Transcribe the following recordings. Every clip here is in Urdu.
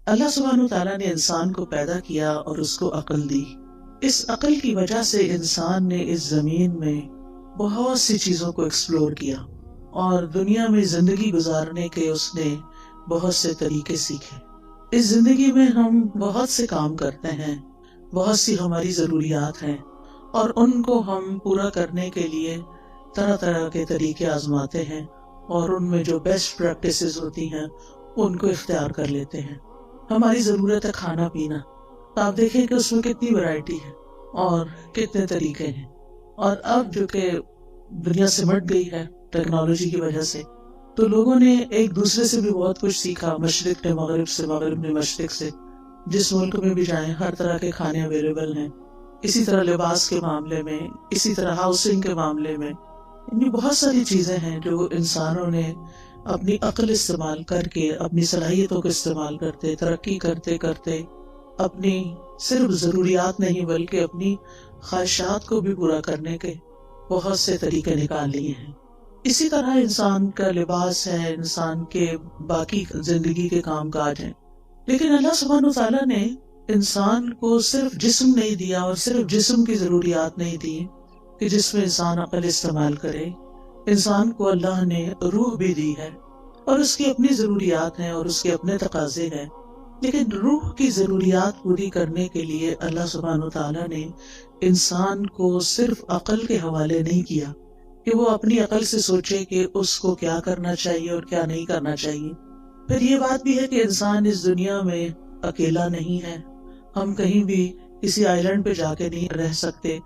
اللہ سبحانہ وتعالیٰ نے انسان کو پیدا کیا اور اس کو عقل دی. اس عقل کی وجہ سے انسان نے اس زمین میں بہت سی چیزوں کو ایکسپلور کیا اور دنیا میں زندگی گزارنے کے اس نے بہت سے طریقے سیکھے. اس زندگی میں ہم بہت سے کام کرتے ہیں، بہت سی ہماری ضروریات ہیں، اور ان کو ہم پورا کرنے کے لیے طرح طرح کے طریقے آزماتے ہیں، اور ان میں جو بیسٹ پریکٹسز ہوتی ہیں ان کو اختیار کر لیتے ہیں. ہماری ضرورت ہے کھانا پینا، تو آپ دیکھیں کہ اس میں کتنی ورائٹی ہے اور کتنے طریقے ہیں. اور اب جو کہ دنیا سمٹ گئی ہے ٹیکنالوجی کی وجہ سے، تو لوگوں نے ایک دوسرے سے بھی بہت کچھ سیکھا، مشرق نے مغرب سے، مغرب نے مشرق سے. جس ملک میں بھی جائیں ہر طرح کے کھانے اویلیبل ہیں. اسی طرح لباس کے معاملے میں، اسی طرح ہاؤسنگ کے معاملے میں، یعنی بہت ساری چیزیں ہیں جو انسانوں نے اپنی عقل استعمال کر کے، اپنی صلاحیتوں کو استعمال کرتے، ترقی کرتے کرتے اپنی صرف ضروریات نہیں بلکہ اپنی خواہشات کو بھی پورا کرنے کے بہت سے طریقے نکال لیے ہیں. اسی طرح انسان کا لباس ہے، انسان کے باقی زندگی کے کام کاج ہیں. لیکن اللہ سبحانہ وتعالیٰ نے انسان کو صرف جسم نہیں دیا اور صرف جسم کی ضروریات نہیں دی کہ جس میں انسان عقل استعمال کرے. انسان کو اللہ نے روح بھی دی ہے، اور اس کی اپنی ضروریات ہیں اور اس کے اپنے تقاضے ہیں. لیکن روح کی ضروریات پوری کرنے کے لیے اللہ سبحانہ وتعالیٰ نے انسان کو صرف عقل کے حوالے نہیں کیا کہ وہ اپنی عقل سے سوچے کہ اس کو کیا کرنا چاہیے اور کیا نہیں کرنا چاہیے. پھر یہ بات بھی ہے کہ انسان اس دنیا میں اکیلا نہیں ہے. ہم کہیں بھی کسی آئی لینڈ پہ جا کے نہیں رہ سکتے،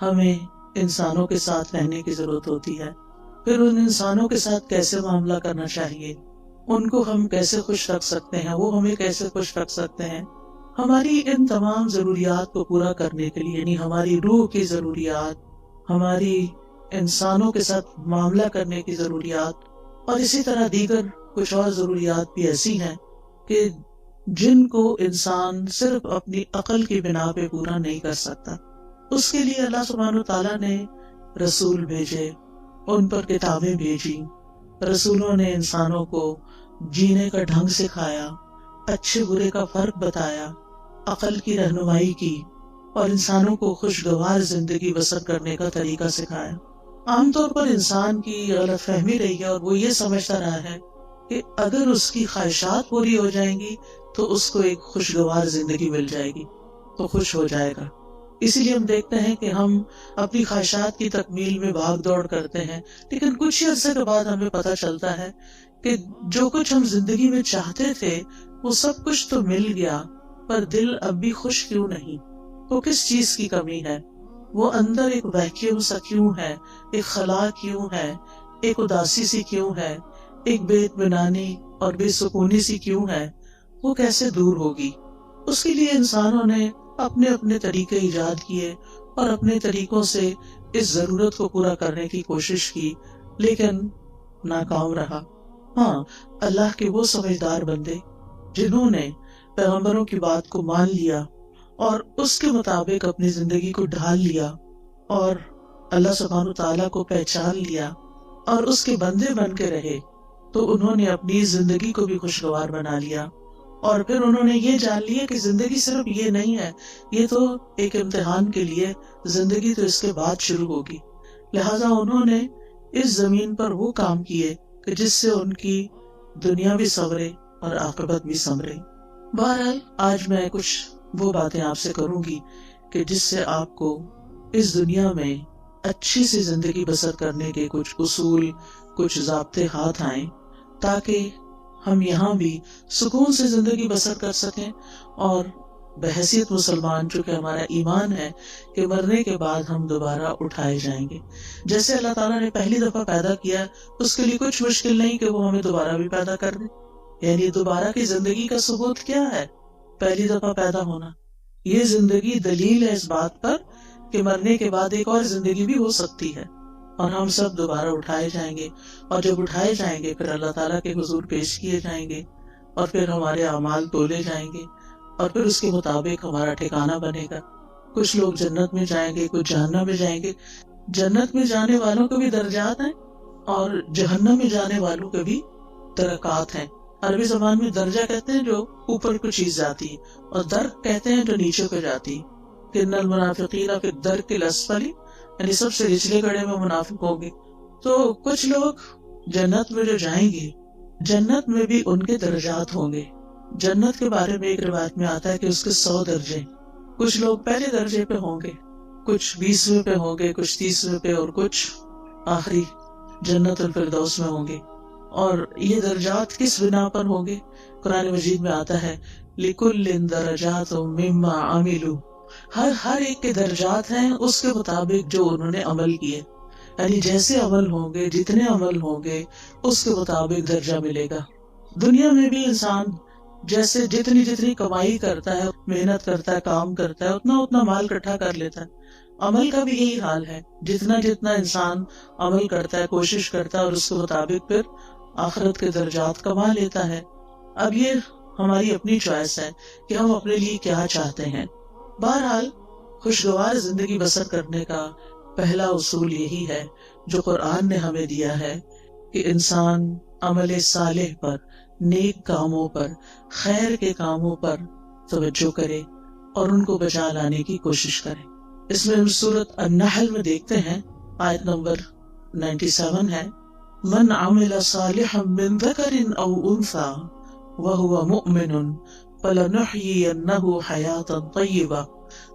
ہمیں انسانوں کے ساتھ رہنے کی ضرورت ہوتی ہے. پھر ان انسانوں کے ساتھ کیسے معاملہ کرنا چاہیے، ان کو ہم کیسے خوش رکھ سکتے ہیں، وہ ہمیں کیسے خوش رکھ سکتے ہیں. ہماری ان تمام ضروریات کو پورا کرنے کے لیے، یعنی ہماری روح کی ضروریات، ہماری انسانوں کے ساتھ معاملہ کرنے کی ضروریات، اور اسی طرح دیگر کچھ اور ضروریات بھی ایسی ہیں کہ جن کو انسان صرف اپنی عقل کی بنا پہ پورا نہیں کر سکتا. اس کے لیے اللہ سبحانہ وتعالیٰ نے رسول بھیجے، ان پر کتابیں بھیجی. رسولوں نے انسانوں کو جینے کا ڈھنگ سکھایا، اچھے برے کا فرق بتایا، عقل کی رہنمائی کی، اور انسانوں کو خوشگوار زندگی بسر کرنے کا طریقہ سکھایا. عام طور پر انسان کی غلط فہمی رہی ہے، اور وہ یہ سمجھتا رہا ہے کہ اگر اس کی خواہشات پوری ہو جائیں گی تو اس کو ایک خوشگوار زندگی مل جائے گی، تو خوش ہو جائے گا. اسی لیے ہم دیکھتے ہیں کہ ہم اپنی خواہشات کی تکمیل میں بھاگ دوڑ کرتے ہیں، لیکن کچھ ہی عرصے کے بعد ہمیں پتہ چلتا ہے کہ جو کچھ ہم زندگی میں چاہتے تھے وہ سب کچھ تو مل گیا، پر دل اب بھی خوش کیوں نہیں؟ وہ کس چیز کی کمی ہے؟ وہ اندر ایک ویکیوم سا کیوں ہے، ایک خلا کیوں ہے، ایک اداسی سی کیوں ہے، ایک بے اطمینانی اور بے سکونی سی کیوں ہے؟ وہ کیسے دور ہوگی؟ اس کے لیے انسانوں نے اپنے اپنے طریقے ایجاد کیے اور اپنے طریقوں سے اس ضرورت کو پورا کرنے کی کوشش کی، لیکن ناکام رہا. ہاں، اللہ کے وہ سمجھدار بندے جنہوں نے پیغمبروں کی بات کو مان لیا اور اس کے مطابق اپنی زندگی کو ڈھال لیا اور اللہ سبحانہ تعالیٰ کو پہچان لیا اور اس کے بندے بن کے رہے، تو انہوں نے اپنی زندگی کو بھی خوشگوار بنا لیا. اور پھر انہوں نے یہ جان لیا کہ زندگی صرف یہ نہیں ہے، یہ تو ایک امتحان کے لیے، زندگی تو اس کے بعد شروع ہوگی. لہٰذا انہوں نے اس زمین پر وہ کام کیے کہ جس سے ان کی دنیا بھی سنورے اور عاقبت بھی سنورے. بہرحال آج میں کچھ وہ باتیں آپ سے کروں گی کہ جس سے آپ کو اس دنیا میں اچھی سی زندگی بسر کرنے کے کچھ اصول، کچھ ضابطے ہاتھ آئیں، تاکہ ہم یہاں بھی سکون سے زندگی بسر کر سکیں، اور بحیثیت مسلمان چونکہ ہمارا ایمان ہے کہ مرنے کے بعد ہم دوبارہ اٹھائے جائیں گے. جیسے اللہ تعالیٰ نے پہلی دفعہ پیدا کیا، اس کے لیے کچھ مشکل نہیں کہ وہ ہمیں دوبارہ بھی پیدا کر دے. یعنی دوبارہ کی زندگی کا ثبوت کیا ہے؟ پہلی دفعہ پیدا ہونا. یہ زندگی دلیل ہے اس بات پر کہ مرنے کے بعد ایک اور زندگی بھی ہو سکتی ہے، اور ہم سب دوبارہ اٹھائے جائیں گے. اور جب اٹھائے جائیں گے پھر اللہ تعالیٰ کے حضور پیش کیے جائیں گے، اور پھر ہمارے اعمال تولے جائیں گے، اور پھر اس کے مطابق ہمارا ٹھکانہ بنے گا. کچھ لوگ جنت میں جائیں گے، کچھ جہنم میں جائیں گے. جنت میں جانے والوں کے بھی درجات ہیں اور جہنم میں جانے والوں کے بھی درکات ہیں. عربی زبان میں درجہ کہتے ہیں جو اوپر کو چیز جاتی ہے، اور درک کہتے ہیں جو نیچے کو جاتی ہے. ان المنافقین فی الدرک الاسفل، یعنی سب سے نچلے گڑھے میں منافق ہوں گے. تو کچھ لوگ جنت میں جو جائیں گے، جنت میں بھی ان کے درجات ہوں گے. جنت کے بارے میں ایک روایت میں آتا ہے کہ اس کے 100 درجے. کچھ لوگ پہلے درجے پہ ہوں گے، کچھ 20ویں پہ ہوں گے، کچھ 30ویں پہ، اور کچھ آخری جنت الفردوس میں ہوں گے. اور یہ درجات کس بنا پر ہوں گے؟ قرآن مجید میں آتا ہے لِكُلٍّ دَرَجَاتٌ مِّمَّا عَمِلُوا، ہر ایک کے درجات ہیں اس کے مطابق جو انہوں نے عمل کیے. یعنی جیسے عمل ہوں گے، جتنے عمل ہوں گے، اس کے مطابق درجہ ملے گا. دنیا میں بھی انسان جیسے جتنی کمائی کرتا ہے، محنت کرتا ہے، کام کرتا ہے، اتنا مال اکٹھا کر لیتا ہے. عمل کا بھی یہی حال ہے، جتنا انسان عمل کرتا ہے، کوشش کرتا ہے، اور اس کے مطابق پھر آخرت کے درجات کما لیتا ہے. اب یہ ہماری اپنی چوائس ہے کہ ہم اپنے لیے کیا چاہتے ہیں. بہرحال خوشگوار زندگی بسر کرنے کا پہلا اصول یہی ہے جو قرآن نے ہمیں دیا ہے کہ انسان عمل صالح پر، نیک کاموں پر، خیر کے کاموں پر توجہ کرے اور ان کو بچا لانے کی کوشش کرے. اس میں ہم سورۃ النحل میں دیکھتے ہیں، آیت نمبر 97 ہے، من عمل صالحا من ذکر او انثى وهو مؤمن فلنحيينه حياة طيبة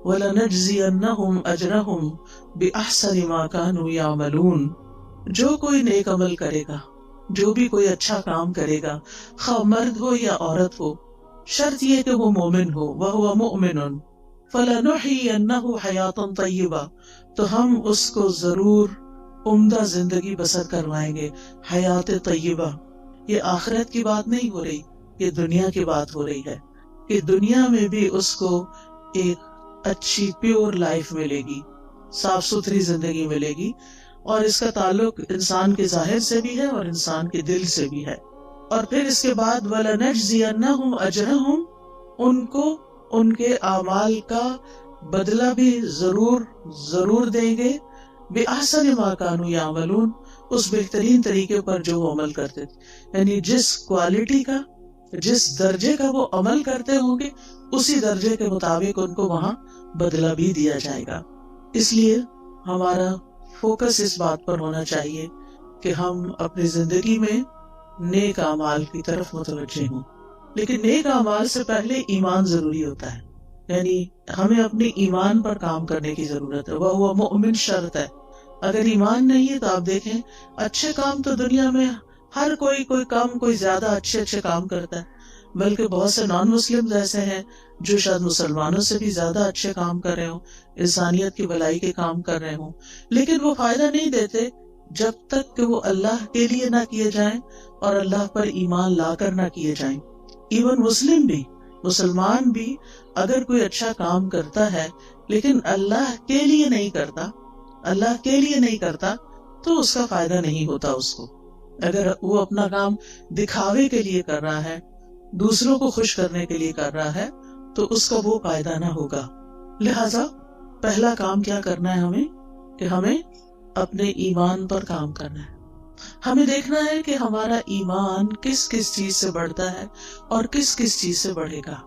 وَلَنَجْزِيَنَّهُمْ أَجْرَهُمْ بِأَحْسَنِ مَا كَانُوا يَعْمَلُونَ. جو کوئی نیک عمل کرے گا، جو بھی کوئی اچھا کام کرے گا، خواہ مرد ہو یا عورت ہو، شرط یہ کہ وہ مومن ہو. وَهُوَ مُؤْمِنٌ فَلَنُحْيِيَنَّهُ حَيَاةً طَيِّبَةً، تو ہم اس کو ضرور عمدہ زندگی بسر کروائیں گے. حیات طیبہ، یہ آخرت کی بات نہیں ہو رہی، یہ دنیا کی بات ہو رہی ہے کہ دنیا میں بھی اس کو ایک اچھی پیور لائف ملے گی، صاف ستھری زندگی ملے گی. اور اس کا تعلق انسان کے ظاہر سے بھی ہے اور انسان کے دل سے بھی ہے. اور پھر اس کے بعد وَلَنَجْزِيَنَّهُمْ أَجْرَهُمْ، ان کو ان کے اعمال کا بدلہ بھی ضرور دیں گے. بِأَحْسَنِ مَا كَانُوا يَعْمَلُونَ، اس بہترین طریقے پر جو وہ عمل کرتے تھے. یعنی جس کوالٹی کا، جس درجے کا وہ عمل کرتے ہوں گے، اسی درجے کے مطابق ان کو وہاں بدلہ بھی دیا جائے گا. اس لیے ہمارا فوکس اس بات پر ہونا چاہیے کہ ہم اپنی زندگی میں نیک اعمال کی طرف متوجہ ہوں. لیکن نیک اعمال سے پہلے ایمان ضروری ہوتا ہے، یعنی ہمیں اپنے ایمان پر کام کرنے کی ضرورت ہے. وہ مؤمن شرط ہے. اگر ایمان نہیں ہے تو آپ دیکھیں اچھے کام تو دنیا میں ہر کوئی کام، کوئی زیادہ اچھے کام کرتا ہے، بلکہ بہت سے نان مسلم ایسے ہیں جو شاید مسلمانوں سے بھی زیادہ اچھے کام کر رہے ہوں، انسانیت کی بھلائی کے کام کر رہے ہوں، لیکن وہ فائدہ نہیں دیتے جب تک کہ وہ اللہ کے لیے نہ کیے جائیں اور اللہ پر ایمان لا کر نہ کیے جائیں. ایون مسلمان بھی اگر کوئی اچھا کام کرتا ہے لیکن اللہ کے لیے نہیں کرتا تو اس کا فائدہ نہیں ہوتا اس کو. اگر وہ اپنا کام دکھاوے کے لیے کر رہا ہے، دوسروں کو خوش کرنے کے لیے کر رہا ہے، تو اس کا وہ فائدہ نہ ہوگا. لہذا پہلا کام کیا کرنا ہے ہمیں کہ ہمیں اپنے ایمان پر کام کرنا ہے. ہمیں دیکھنا ہے کہ ہمارا ایمان کس چیز سے بڑھتا ہے اور کس چیز سے بڑھے گا.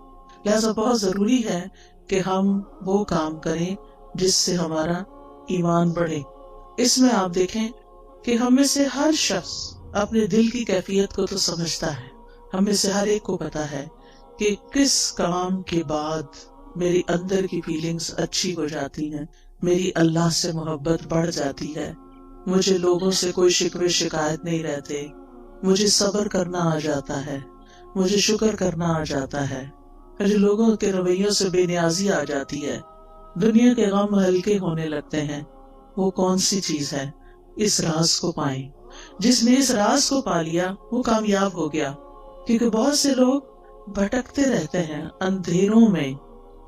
لہذا بہت ضروری ہے کہ ہم وہ کام کریں جس سے ہمارا ایمان بڑھے. اس میں آپ دیکھیں کہ ہم میں سے ہر شخص اپنے دل کی کیفیت کو تو سمجھتا ہے. ہم میں سے ہر ایک کو پتا ہے کہ کس کام کے بعد میری اندر کی فیلنگز اچھی ہو جاتی ہیں، میری اللہ سے محبت بڑھ جاتی ہے، مجھے لوگوں سے کوئی شکوے شکایت نہیں رہتے، مجھے صبر کرنا آ جاتا ہے، مجھے شکر کرنا آ جاتا ہے، مجھے لوگوں کے رویوں سے بے نیازی آ جاتی ہے، دنیا کے غم ہلکے ہونے لگتے ہیں. وہ کون سی چیز ہے؟ اس راز کو پائیں. جس نے اس راز کو پا لیا وہ کامیاب ہو گیا. کیونکہ بہت سے لوگ بھٹکتے رہتے ہیں اندھیروں میں،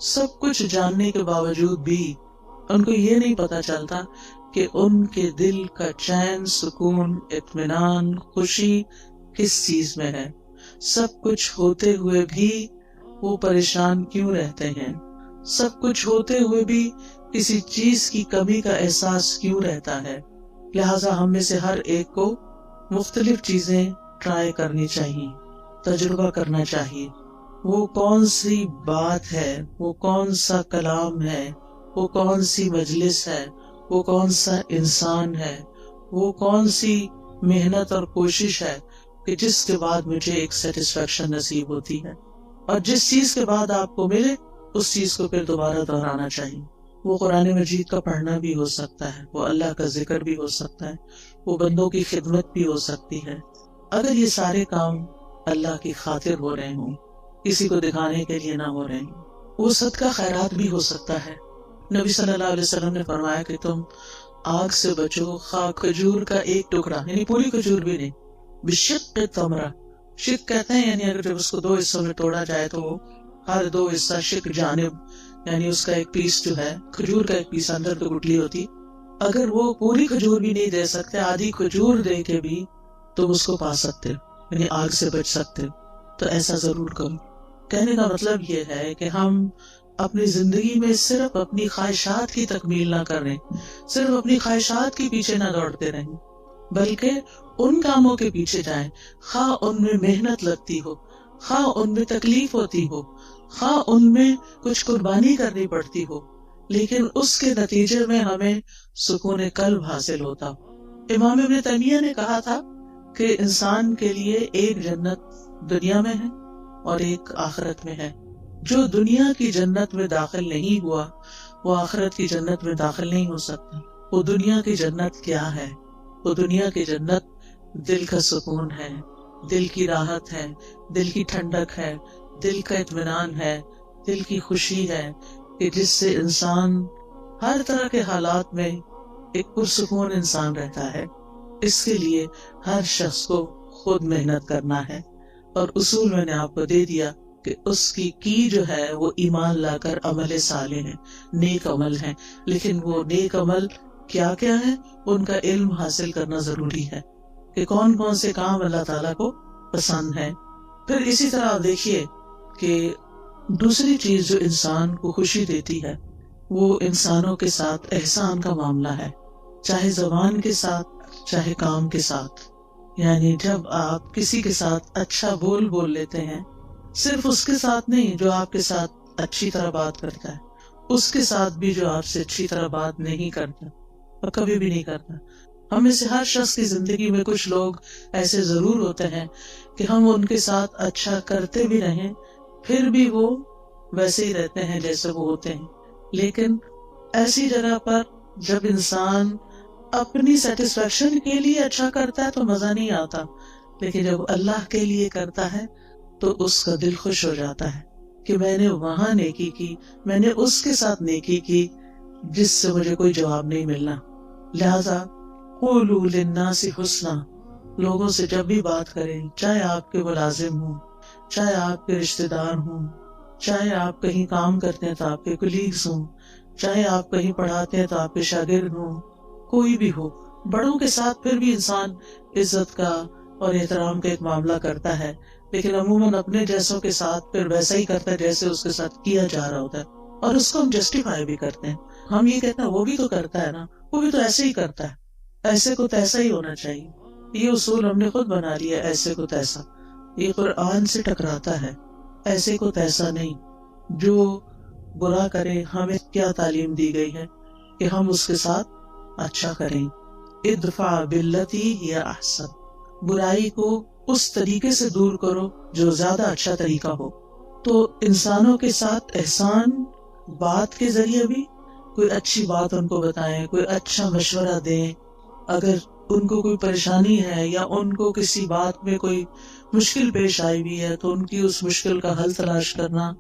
سب کچھ جاننے کے باوجود بھی ان کو یہ نہیں پتا چلتا کہ ان کے دل کا چین، سکون، اطمینان، خوشی کس چیز میں ہے. سب کچھ ہوتے ہوئے بھی وہ پریشان کیوں رہتے ہیں؟ سب کچھ ہوتے ہوئے بھی کسی چیز کی کمی کا احساس کیوں رہتا ہے؟ لہٰذا ہم میں سے ہر ایک کو مختلف چیزیں ٹرائی کرنی چاہیے. تجربہ کرنا چاہیے. وہ کون سی بات ہے، وہ کون سا کلام ہے، وہ کون سی مجلس ہے، وہ کون سا انسان ہے، وہ کون سی محنت اور کوشش ہے کہ جس کے بعد مجھے ایک سیٹسفیکشن نصیب ہوتی ہے. اور جس چیز کے بعد آپ کو ملے اس چیز کو پھر دوبارہ دہرانا چاہیے. وہ قرآن مجید کا پڑھنا بھی ہو سکتا ہے، وہ اللہ کا ذکر بھی ہو سکتا ہے، وہ بندوں کی خدمت بھی ہو سکتی ہے. اگر یہ سارے کام اللہ کی خاطر ہو رہے ہوں، کسی کو دکھانے کے لیے نہ ہو رہے ہوں، وہ صدقہ خیرات بھی ہو سکتا ہے. نبی صلی اللہ علیہ وسلم نے فرمایا کہ تم آگ سے بچو خواہ کھجور کا ایک ٹکڑا، یعنی پوری کھجور بھی نہیں، بشق تمرہ. شق کہتے ہیں یعنی اگر جب اس کو 2 حصوں میں توڑا جائے تو ہر 2 حصہ شق جانب، یعنی اس کا ایک پیس جو ہے کھجور کا ایک پیس اندر تو گٹلی ہوتی، اگر وہ پوری کھجور بھی نہیں دے سکتے، آدھی کھجور دے کے بھی تم اس کو پا سکتے ہو، یعنی آگ سے بچ سکتے ہو. تو ایسا ضرور کرو. کہنے کا مطلب یہ ہے کہ ہم اپنی زندگی میں صرف اپنی خواہشات کی تکمیل نہ کریں، صرف اپنی خواہشات کے پیچھے نہ دوڑتے رہیں، بلکہ ان کاموں کے پیچھے جائیں خواہ ان میں محنت لگتی ہو، خواہ ان میں تکلیف ہوتی ہو، خواہ ان میں کچھ قربانی کرنی پڑتی ہو، لیکن اس کے نتیجے میں ہمیں سکون قلب حاصل ہوتا. امام ابن تیمیہ نے کہا تھا کہ انسان کے لیے ایک جنت دنیا میں ہے اور ایک آخرت میں ہے. جو دنیا کی جنت میں داخل نہیں ہوا وہ آخرت کی جنت میں داخل نہیں ہو سکتا. وہ دنیا کی جنت کیا ہے؟ وہ دنیا کی جنت دل کا سکون ہے، دل کی راحت ہے، دل کی ٹھنڈک ہے، دل کا اطمینان ہے، دل کی خوشی ہے کہ جس سے انسان ہر طرح کے حالات میں ایک پرسکون انسان رہتا ہے. اس کے لیے ہر شخص کو خود محنت کرنا ہے، اور اصول میں نے آپ کو دے دیا کہ اس کی جو ہے وہ ایمان لا کر عمل صالح ہے، نیک عمل ہے. لیکن وہ نیک عمل کیا کیا ہے ان کا علم حاصل کرنا ضروری ہے کہ کون کون سے کام اللہ تعالیٰ کو پسند ہے. پھر اسی طرح آپ دیکھیے کہ دوسری چیز جو انسان کو خوشی دیتی ہے وہ انسانوں کے ساتھ احسان کا معاملہ ہے، چاہے زبان کے ساتھ چاہے کام کے ساتھ. یعنی جب آپ کسی کے ساتھ اچھا بول لیتے ہیں، صرف اس کے ساتھ نہیں جو آپ کے ساتھ اچھی طرح بات کرتا ہے، اس کے ساتھ بھی جو آپ سے اچھی طرح بات نہیں کرتا اور کبھی بھی نہیں کرتا. ہم میں سے ہر شخص کی زندگی میں کچھ لوگ ایسے ضرور ہوتے ہیں کہ ہم ان کے ساتھ اچھا کرتے بھی رہیں پھر بھی وہ ویسے ہی رہتے ہیں جیسے وہ ہوتے ہیں. لیکن ایسی جگہ پر جب انسان اپنی سیٹسفیکشن کے لیے اچھا کرتا ہے تو مزہ نہیں آتا، لیکن جب اللہ کے لیے کرتا ہے تو اس کا دل خوش ہو جاتا ہے کہ میں نے وہاں نیکی کی، میں نے اس کے ساتھ نیکی کی جس سے مجھے کوئی جواب نہیں ملنا. لہذا قولوا للناس حسنا، لوگوں سے جب بھی بات کریں، چاہے آپ کے ملازم ہوں، چاہے آپ کے رشتہ دار ہوں، چاہے آپ کہیں کام کرتے ہیں تو آپ کے کولیگز ہوں، چاہے آپ کہیں پڑھاتے ہیں تو آپ کے شاگرد ہوں، کوئی بھی ہو، بڑوں کے ساتھ پھر بھی انسان عزت کا اور احترام کا ایک معاملہ کرتا ہے، لیکن عموماً اپنے جیسوں کے ساتھ پھر ویسا ہی کرتا ہے جیسے اس کے ساتھ کیا جا رہا ہوتا ہے، اور اس کو ہم جسٹیفائی بھی کرتے ہیں. ہم یہ کہتے ہیں وہ بھی تو کرتا ہے نا، وہ بھی تو ایسے ہی کرتا ہے، ایسے کو تیسا ہی ہونا چاہیے. یہ اصول ہم نے خود بنا لیا، ایسے کو تیسا. یہ قرآن سے ٹکراتا ہے. ایسے کو تیسا نہیں. جو برا کرے ہمیں کیا تعلیم دی گئی ہے کہ ہم اس کے ساتھ اچھا کریں. ادفع باللتی ہی احسن، برائی کو اس طریقے سے دور کرو جو زیادہ اچھا طریقہ ہو. تو انسانوں کے ساتھ احسان بات کے ذریعے بھی، کوئی اچھی بات ان کو بتائیں، کوئی اچھا مشورہ دیں. اگر ان کو کوئی پریشانی ہے یا ان کو کسی بات میں کوئی مشکل پیش آئی ہوئی ہے تو ان کی اس مشکل کا حل تلاش کرنا.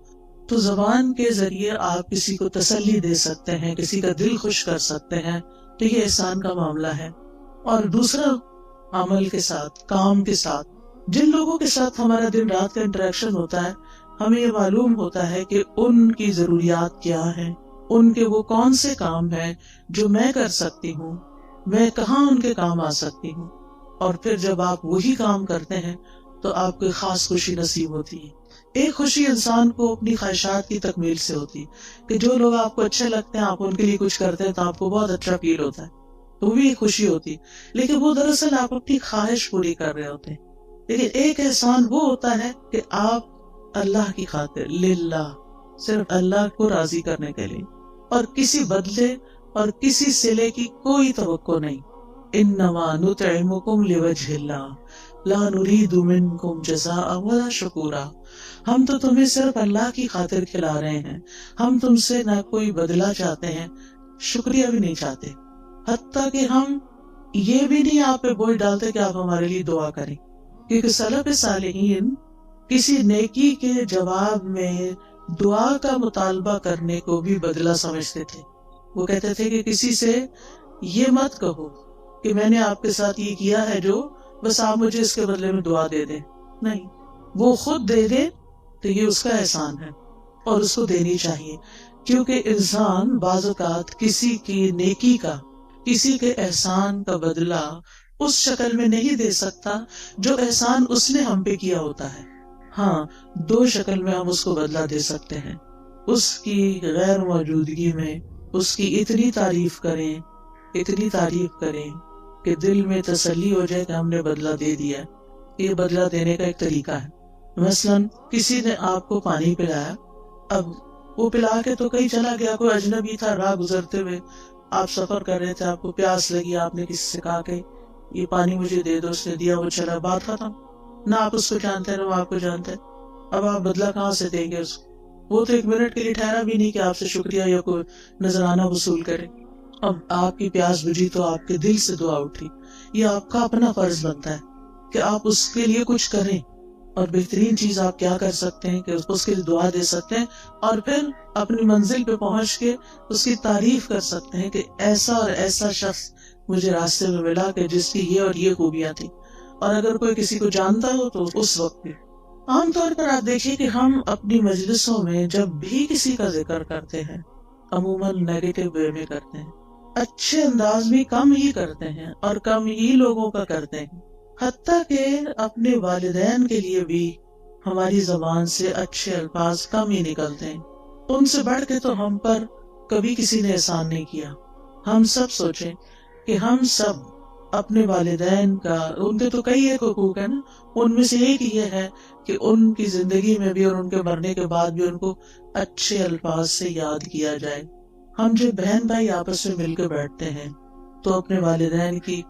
تو زبان کے ذریعے آپ کسی کو تسلی دے سکتے ہیں، کسی کا دل خوش کر سکتے ہیں، تو یہ احسان کا معاملہ ہے. اور دوسرا عمل کے ساتھ، کام کے ساتھ، جن لوگوں کے ساتھ ہمارا دن رات کا انٹریکشن ہوتا ہے ہمیں یہ معلوم ہوتا ہے کہ ان کی ضروریات کیا ہیں، ان کے وہ کون سے کام ہیں جو میں کر سکتی ہوں، میں کہاں ان کے کام آ سکتی ہوں. اور پھر جب آپ وہی کام کرتے ہیں تو آپ کو خاص خوشی نصیب ہوتی ہے. ایک خوشی انسان کو اپنی خواہشات کی تکمیل سے ہوتی ہے کہ جو لوگ آپ کو اچھے لگتے ہیں آپ ان کے لیے کچھ کرتے ہیں تو آپ کو بہت اچھا فیل ہوتا ہے، تو وہ بھی ایک خوشی ہوتی ہے. لیکن وہ دراصل آپ اپنی خواہش پوری کر رہے ہوتے ہیں. لیکن ایک احسان وہ ہوتا ہے کہ آپ اللہ کی خاطر للہ، صرف اللہ کو راضی کرنے کے لیے، اور کسی بدلے اور کسی صلے کی کوئی توقع نہیں. انما نطعمکم لوجہ اللہ لا نرید منکم جزاء ولا شکورا. ہم تو تمہیں صرف اللہ کی خاطر کھلا رہے ہیں، ہم تم سے نہ کوئی بدلہ چاہتے ہیں، شکریہ بھی نہیں چاہتے، حتیٰ کہ ہم یہ بھی نہیں آپ پہ بوجھ ڈالتے کہ آپ ہمارے لیے دعا کریں. کیونکہ سلف صالحین کسی نیکی کے جواب میں دعا کا مطالبہ کرنے کو بھی بدلہ سمجھتے تھے. وہ کہتے تھے کہ کسی سے یہ مت کہو کہ میں نے آپ کے ساتھ یہ کیا ہے جو بس آپ مجھے اس کے بدلے میں دعا دے دیں. نہیں، وہ خود دے دے تو یہ اس کا احسان ہے اور اس کو دینی چاہیے. کیونکہ انسان بعض اوقات کسی کی نیکی کا، کسی کے احسان کا بدلہ اس شکل میں نہیں دے سکتا جو احسان اس نے ہم پہ کیا ہوتا ہے. ہاں، دو شکل میں ہم اس کو بدلہ دے سکتے ہیں. اس کی غیر موجودگی میں اس کی اتنی تعریف کریں کہ دل میں تسلی ہو جائے کہ ہم نے بدلہ دے دیا. یہ بدلہ دینے کا ایک طریقہ ہے. مثلاً کسی نے آپ کو پانی پلایا، اب وہ پلا کے تو کہیں چلا گیا، کوئی اجنبی تھا، راہ گزرتے ہوئے آپ سفر کر رہے تھے، آپ کو پیاس لگی، آپ نے کسی سے کہا کہ یہ پانی مجھے دے دو، اس نے دیا، وہ چلا، بات ختم. نہ آپ اس کو جانتے نہ وہ آپ کو جانتے. اب آپ بدلہ کہاں سے دیں گے اس کو؟ وہ تو ایک منٹ کے لیے ٹھہرا بھی نہیں کہ آپ سے شکریہ یا کوئی نذرانہ وصول کرے. اب آپ کی پیاس بجھی تو آپ کے دل سے دعا اٹھی. یہ آپ کا اپنا فرض بنتا ہے کہ آپ اس کے لیے کچھ کریں، اور بہترین چیز آپ کیا کر سکتے ہیں کہ اس کے لیے دعا دے سکتے ہیں، اور پھر اپنی منزل پہ پہنچ کے اس کی تعریف کر سکتے ہیں کہ ایسا اور ایسا شخص مجھے راستے میں ملا کہ جس کی یہ اور یہ خوبیاں تھیں. اور اگر کوئی کسی کو جانتا ہو تو اس وقت بھی. عام طور پر آپ دیکھیں کہ ہم اپنی مجلسوں میں جب بھی کسی کا ذکر کرتے ہیں عموماً نیگیٹو وے میں کرتے ہیں، اچھے انداز میں کم ہی کرتے ہیں اور کم ہی لوگوں کا کرتے ہیں. حتیٰ کہ اپنے والدین کے لیے بھی ہماری زبان سے اچھے الفاظ کم ہی نکلتے ہیں. ان سے بڑھ کے تو ہم پر کبھی کسی نے احسان نہیں کیا. ہم سب سوچیں کہ ہم سب اپنے والدین کا، ان کے تو کئی ایک حقوق ہیں نا، ان میں سے ایک یہ ہے کہ ان کی زندگی میں بھی اور ان کے مرنے کے بعد بھی ان کو اچھے الفاظ سے یاد کیا جائے. ہم جب بہن بھائی آپس میں مل کے بیٹھتے ہیں تو اپنے والدین کی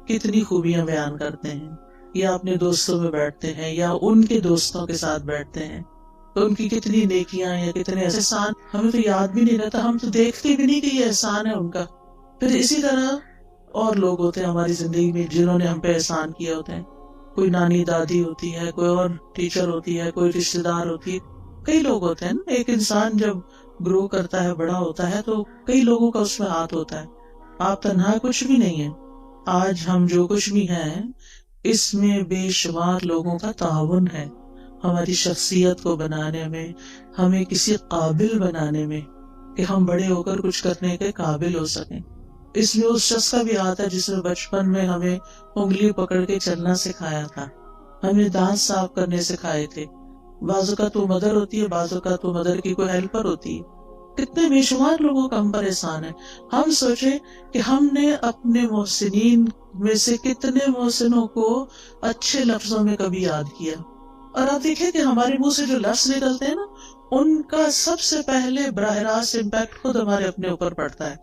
کتنی خوبیاں بیان کرتے ہیں، یا اپنے دوستوں میں بیٹھتے ہیں یا ان کے دوستوں کے ساتھ بیٹھتے ہیں تو ان کی کتنی نیکیاں یا کتنے احسان ہمیں تو یاد بھی نہیں رہتا، ہم تو دیکھتے بھی نہیں کہ یہ احسان ہے ان کا. پھر اسی طرح اور لوگ ہوتے ہیں ہماری زندگی میں جنہوں نے ہم پہ احسان کیا ہوتے ہیں. کوئی نانی دادی ہوتی ہے، کوئی اور ٹیچر ہوتی ہے، کوئی رشتے دار ہوتی ہے، کئی لوگ ہوتے ہیں نا. ایک انسان جب گرو کرتا ہے، بڑا ہوتا ہے، تو کئی لوگوں کا اس میں ہاتھ ہوتا ہے. آپ تنہا کچھ بھی نہیں ہیں. آج ہم جو کچھ بھی ہیں اس میں بے شمار لوگوں کا تعاون ہے ہماری شخصیت کو بنانے میں، ہمیں کسی قابل بنانے میں کہ ہم بڑے ہو کر کچھ کرنے کے قابل ہو سکیں. اس میں اس شخص کا بھی ہاتھ ہے جس نے بچپن میں ہمیں انگلی پکڑ کے چلنا سکھایا تھا، ہمیں دانت صاف کرنے سکھائے تھے. بعض اوقات وہ مدر ہوتی ہے، بعض اوقات وہ مدر کی کوئی ہیلپر ہوتی ہے. کتنے بے شمار لوگوں کا ہم پر احسان ہے. ہم سوچیں کہ ہم نے اپنے محسنین میں سے کتنے محسنوں کو اچھے لفظوں میں کبھی یاد کیا. اور آپ دیکھیں کہ ہمارے منہ سے جو لفظ نکلتے ہیں نا، ان کا سب سے پہلے براہ راست امپیکٹ خود ہمارے اپنے اوپر پڑتا ہے.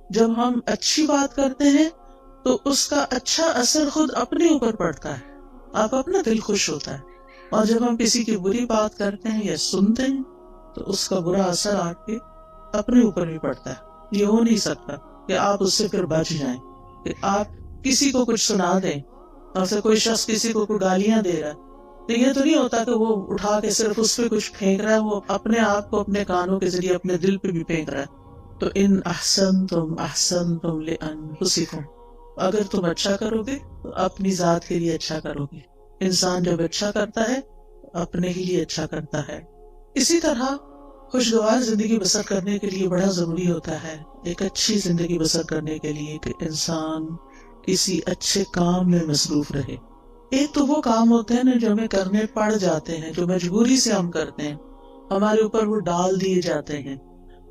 جب ہم اچھی بات کرتے ہیں تو اس کا اچھا اثر خود اپنے اوپر پڑتا ہے، آپ اپنا دل خوش ہوتا ہے. اور جب ہم کسی کی بری بات کرتے ہیں یا سنتے ہیں تو اس کا برا اثر آپ کے اپنے اوپر بھی پڑتا ہے. یہ ہو نہیں سکتا کہ آپ اس سے پھر بچ جائیں، کہ آپ کسی کو کچھ سنا دیں اور پھر کوئی شخص کسی کو کوئی گالیاں دے رہا ہے تو یہ تو نہیں ہوتا کہ وہ اٹھا کے صرف اس پہ کچھ پھینک رہا ہے، وہ اپنے آپ کو اپنے کانوں کے ذریعے اپنے دل پہ بھی پھینک رہا ہے. تو ان احسنتم احسنتم لانفسکم، اگر تم اچھا کرو گے تو اپنی ذات کے لیے اچھا کرو گے. انسان جب اچھا کرتا ہے تو اپنے ہی لیے اچھا کرتا ہے. اسی طرح خوشگوار زندگی بسر کرنے کے لیے بڑا ضروری ہوتا ہے، ایک اچھی زندگی بسر کرنے کے لیے، کہ انسان کسی اچھے کام میں مصروف رہے. ایک تو وہ کام ہوتے ہیں نا جو ہمیں کرنے پڑ جاتے ہیں، جو مجبوری سے ہم کرتے ہیں، ہمارے اوپر وہ ڈال دیے جاتے ہیں.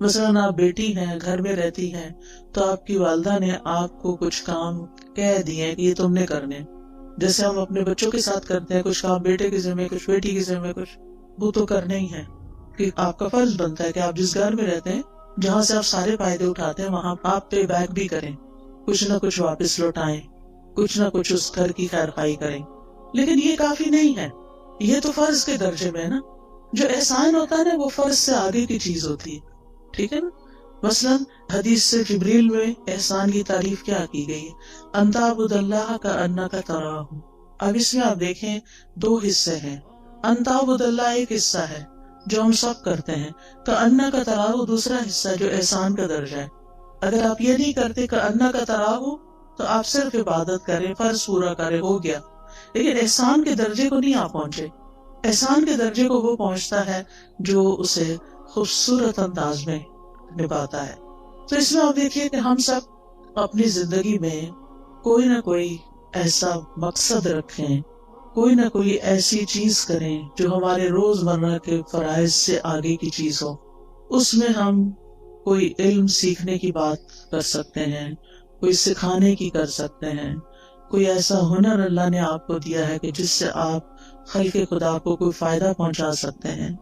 مثلاً آپ بیٹی ہیں، گھر میں رہتی ہیں، تو آپ کی والدہ نے آپ کو کچھ کام کہہ دیے کہ یہ تم نے کرنے، جیسے ہم اپنے بچوں کے ساتھ کرتے ہیں، کچھ کام بیٹے کے ذمہ، کچھ بیٹی کے ذمہ، کچھ وہ تو کرنا ہی ہے کہ آپ کا فرض بنتا ہے کہ آپ جس گھر میں رہتے ہیں، جہاں سے آپ سارے فائدے اٹھاتے ہیں، وہاں آپ پے بیک بھی کریں، کچھ نہ کچھ واپس لوٹائیں، کچھ نہ کچھ اس گھر کی خیر خواہی کریں. لیکن یہ کافی نہیں ہے، یہ تو فرض کے درجے میں ہے نا. جو احسان ہوتا ہے نا وہ فرض سے آگے کی چیز ہوتی ہے. ٹھیک ہے نا. مثلاً حدیث سے جبریل میں احسان کی تعریف کیا کی گئی ہے؟ ان تعبد اللہ کأنک تراہ. اب اس میں آپ دیکھیں دو حصے ہیں. ان تعبد اللہ ایک حصہ ہے جو ہم سب کرتے ہیں، کأنک تراہ دوسرا حصہ جو احسان کا درجہ ہے. اگر آپ یہ نہیں کرتے کأنک تراہ تو آپ صرف عبادت کریں، فرض پورا کریں، ہو گیا. لیکن احسان کے درجے کو نہیں آپ پہنچے. احسان کے درجے کو وہ پہنچتا ہے جو اسے خوبصورت انداز میں نبھاتا ہے. تو اس میں آپ دیکھیے کہ ہم سب اپنی زندگی میں کوئی نہ کوئی ایسا مقصد رکھیں، کوئی نہ کوئی ایسی چیز کریں جو ہمارے روزمرہ کے فرائض سے آگے کی چیز ہو. اس میں ہم کوئی علم سیکھنے کی بات کر سکتے ہیں، کوئی سکھانے کی کر سکتے ہیں، کوئی ایسا ہنر اللہ نے آپ کو دیا ہے کہ جس سے آپ خلق خدا کو کوئی فائدہ پہنچا سکتے ہیں.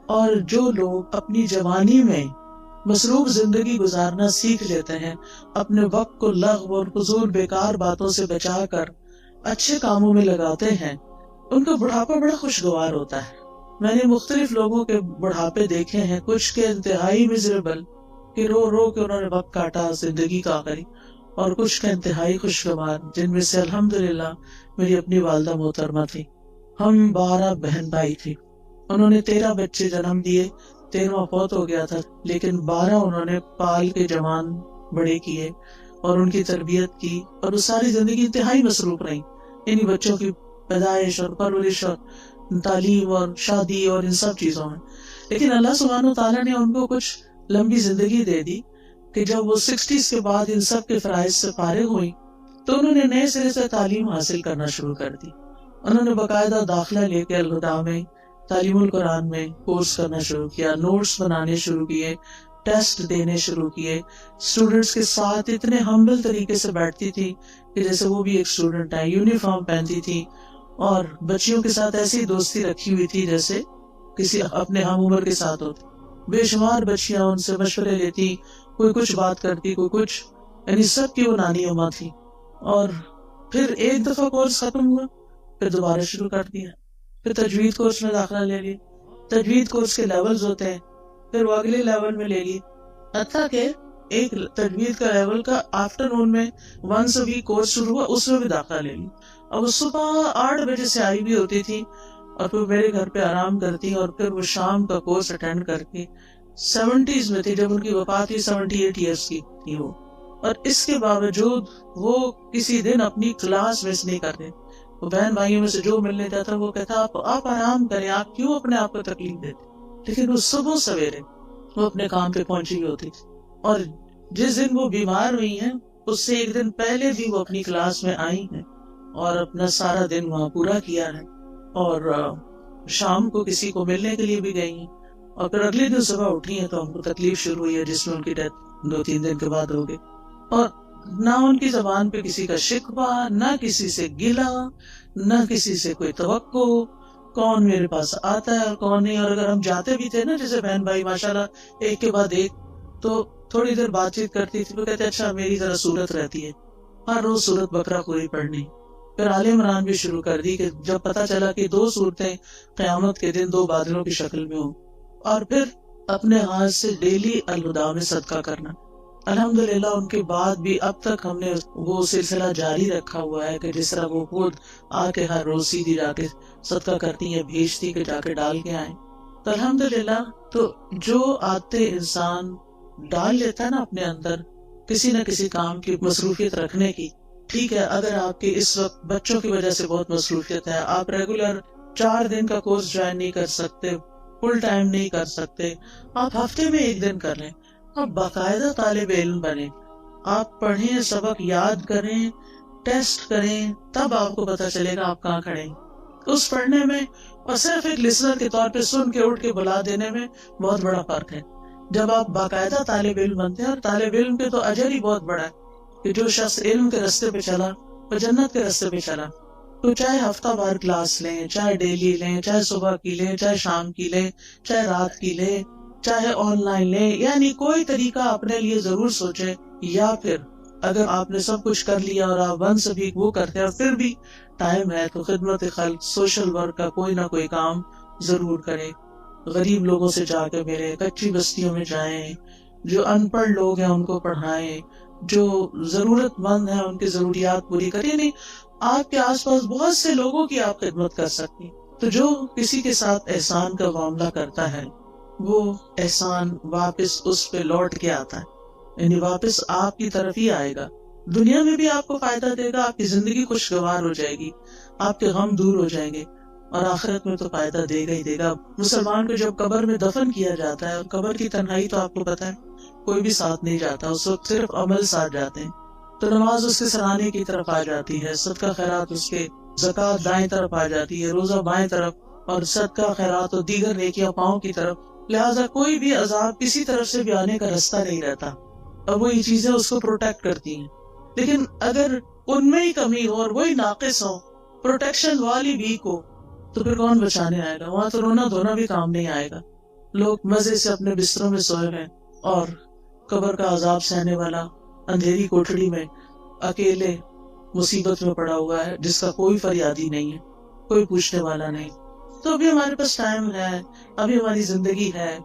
اور جو لوگ اپنی جوانی میں مصروف زندگی گزارنا سیکھ لیتے ہیں، اپنے وقت کو لغو اور فضول بیکار باتوں سے بچا کر اچھے کاموں میں لگاتے ہیں، ان کا بڑھاپا بڑا خوشگوار ہوتا ہے. میں نے مختلف لوگوں کے بڑھاپے دیکھے ہیں، کچھ کے انتہائی مزریبل کہ رو رو کے انہوں نے وقت کاٹا زندگی کا آخری، اور کچھ کا انتہائی خوشگوار، جن میں سے الحمدللہ میری اپنی والدہ محترمہ تھی. ہم 12 بہن بھائی تھے، انہوں نے 13 بچے جنم دیے، 13واں فوت ہو گیا تھا، لیکن 12 انہوں نے پال کے جوان بڑے کیے اور ان کی تربیت کی، اور وہ ساری زندگی انتہائی مصروف رہی انہی بچوں کی پیدائش اور پرورش اور تعلیم اور شادی اور ان سب چیزوں میں. لیکن اللہ سبحانہ و تعالیٰ نے ان کو کچھ لمبی زندگی دے دی کہ جب وہ 60s کے بعد ان سب کے فرائض سے فارغ ہوئی تو انہوں نے نئے سرے سے تعلیم حاصل کرنا شروع کر دی. انہوں نے باقاعدہ داخلہ لے کے الہدیٰ میں تعلیم القرآن میں کورس کرنا شروع کیا، نوٹس بنانے شروع کیے، ٹیسٹ دینے شروع کیے. اسٹوڈنٹس کے ساتھ اتنے ہمبل طریقے سے بیٹھتی تھی کہ جیسے وہ بھی ایک اسٹوڈنٹ ہے، یونیفارم پہنتی تھی، اور بچیوں کے ساتھ ایسی دوستی رکھی ہوئی تھی جیسے کسی اپنے ہم عمر کے ساتھ ہوتی. بے شمار بچیاں ان سے مشورے لیتی، کوئی کچھ بات کرتی، کوئی کچھ، یعنی سب کی وہ نانی اماں تھی. اور پھر ایک دفعہ کورس ختم ہوا، پھر دوبارہ شروع کر دیا، پھر تجوید کورس میں داخلہ لے لی. تجوید کورس کے لیولز ہوتے ہیں، پھر وہ اگلے لیول میں لے لی، حتیٰ کہ ایک تجوید کا لیول کا آفٹر نون میں ونس اے ویک کورس شروع ہوا، اس میں بھی داخلہ لے لی. اب وہ صبح 8 بجے سے آئی بھی ہوتی تھی اور پھر میرے گھر پہ آرام کرتی، اور پھر وہ شام کا کورس اٹینڈ کر کے 70s میں تھی جب ان کی وفات ہوئی، 78 ایئرس کی تھی وہ. اور اس کے باوجود وہ کسی دن اپنی کلاس مس نہیں کرتے. وہ بہن بھائیوں میں سے جو ملنے جاتا وہ کہتا آپ آرام کریں، آپ کیوں اپنے آپ کو تکلیف دیتے. لیکن وہ صبح سویرے وہ اپنے کام پہ پہنچی ہوئی ہوتی تھی. اور جس دن وہ بیمار ہوئی ہیں اس سے ایک دن پہلے بھی وہ اپنی کلاس میں آئی ہیں اور اپنا سارا دن وہاں پورا کیا ہے، اور شام کو کسی کو ملنے کے لیے بھی گئی ہیں، اور پھر اگلے دن صبح اٹھی ہیں تو ہم کو تکلیف شروع ہوئی ہے جس میں ان کی ڈیتھ 2-3 دن کے بعد ہو گئی. اور نہ ان کی زبان پہ کسی کا شکوہ، نہ کسی سے گلا، نہ کسی سے کوئی توقع، کون میرے پاس آتا ہے اور کون نہیں. اور اگر ہم جاتے بھی تھے نا، جیسے بہن بھائی ماشاءاللہ ایک کے بعد ایک، تو تھوڑی دیر بات چیت کرتی تھی، وہ کہتے اچھا میری ذرا صورت رہتی ہے، ہر روز صورت بقرہ پوری پڑھنی. پھر آل عمران بھی شروع کر دی کہ جب پتا چلا کہ 2 صورتیں قیامت کے دن 2 بادلوں کی شکل میں ہوں. اور پھر اپنے ہاتھ سے ڈیلی الہدیٰ میں صدقہ کرنا. الحمدللہ ان کے بعد بھی اب تک ہم نے وہ سلسلہ جاری رکھا ہوا ہے کہ جس طرح وہ خود آ کے ہر روز سیدھی جا کے صدقہ کرتی ہیں، بھیجتی کہ جا کے ڈال کے آئیں. تو الحمدللہ تو جو آتے انسان ڈال لیتا ہے نا اپنے اندر کسی نہ کسی کام کی مصروفیت رکھنے کی. ٹھیک ہے، اگر آپ کے اس وقت بچوں کی وجہ سے بہت مصروفیت ہے، آپ ریگولر 4 دن کا کورس جوائن نہیں کر سکتے، فل ٹائم نہیں کر سکتے، آپ ہفتے میں 1 دن کر لیں. آپ باقاعدہ طالب علم بنیں، آپ پڑھیں، سبق یاد کریں، ٹیسٹ کریں، تب آپ کو پتہ چلے گا آپ کہاں کھڑے ہیں. اس پڑھنے میں اور صرف ایک لسنر کے طور پہ سن کے اٹھ کے بلا دینے میں بہت بڑا فرق ہے. جب آپ باقاعدہ طالب علم بنتے ہیں، اور طالب علم کے تو اجر ہی بہت بڑا ہے کہ جو شخص علم کے راستے پہ چلا وہ جنت کے راستے پہ چلا. تو چاہے ہفتہ بار کلاس لیں، چاہے ڈیلی لیں، چاہے صبح کی لیں، چاہے شام کی لیں، چاہے رات کی لیں، چاہے آن لائن لیں، یعنی کوئی طریقہ اپنے لیے ضرور سوچیں. یا پھر اگر آپ نے سب کچھ کر لیا اور آپ ون سے بھی وہ کرتے ہیں اور پھر بھی ٹائم ہے تو خدمت خلق، سوشل ورک کا کوئی نہ کوئی کام ضرور کریں. غریب لوگوں سے جا کے ملیں، کچی بستیوں میں جائیں، جو ان پڑھ لوگ ہیں ان کو پڑھائیں، جو ضرورت مند ہیں ان کی ضروریات پوری کریں. نہیں، آپ کے آس پاس بہت سے لوگوں کی آپ خدمت کر سکتی. تو جو کسی کے ساتھ احسان کا معاملہ کرتا ہے وہ احسان واپس اس پہ لوٹ کے آتا ہے، یعنی واپس آپ کی طرف ہی آئے گا. دنیا میں بھی آپ کو فائدہ دے گا، آپ کی زندگی خوشگوار ہو جائے گی، آپ کے غم دور ہو جائیں گے، اور آخرت میں تو فائدہ دے گا ہی دے گا. مسلمان کو جب قبر میں دفن کیا جاتا ہے، اور قبر کی تنہائی تو آپ کو پتا ہے کوئی بھی ساتھ نہیں جاتا، اس وقت صرف عمل ساتھ جاتے ہیں. تو نماز اس کے سرانے کی طرف آ جاتی ہے، صدقہ خیرات اس کے، زکوٰۃ دائیں طرف آ جاتی ہے، روزہ بائیں طرف، اور صدقہ خیرات اور دیگر نیکیاں پاؤں کی طرف. لہٰذا کوئی بھی عذاب کسی طرف سے بھی آنے کا راستہ نہیں رہتا، اور وہ یہ چیزیں اس کو پروٹیکٹ کرتی ہیں. لیکن اگر ان میں ہی کمی ہو اور وہی ناقص ہو، پروٹیکشن والی بھی کو، تو پھر کون بچانے آئے گا؟ وہاں تو رونا دھونا بھی کام نہیں آئے گا. لوگ مزے سے اپنے بستروں میں سوئے ہیں، اور قبر کا عذاب سہنے والا اندھیری کوٹڑی میں اکیلے مصیبت میں پڑا ہوا ہے، جس کا کوئی فریادی نہیں ہے، کوئی پوچھنے والا نہیں. تو ابھی ہمارے پاس ٹائم ہے، ابھی ہماری زندگی ہے،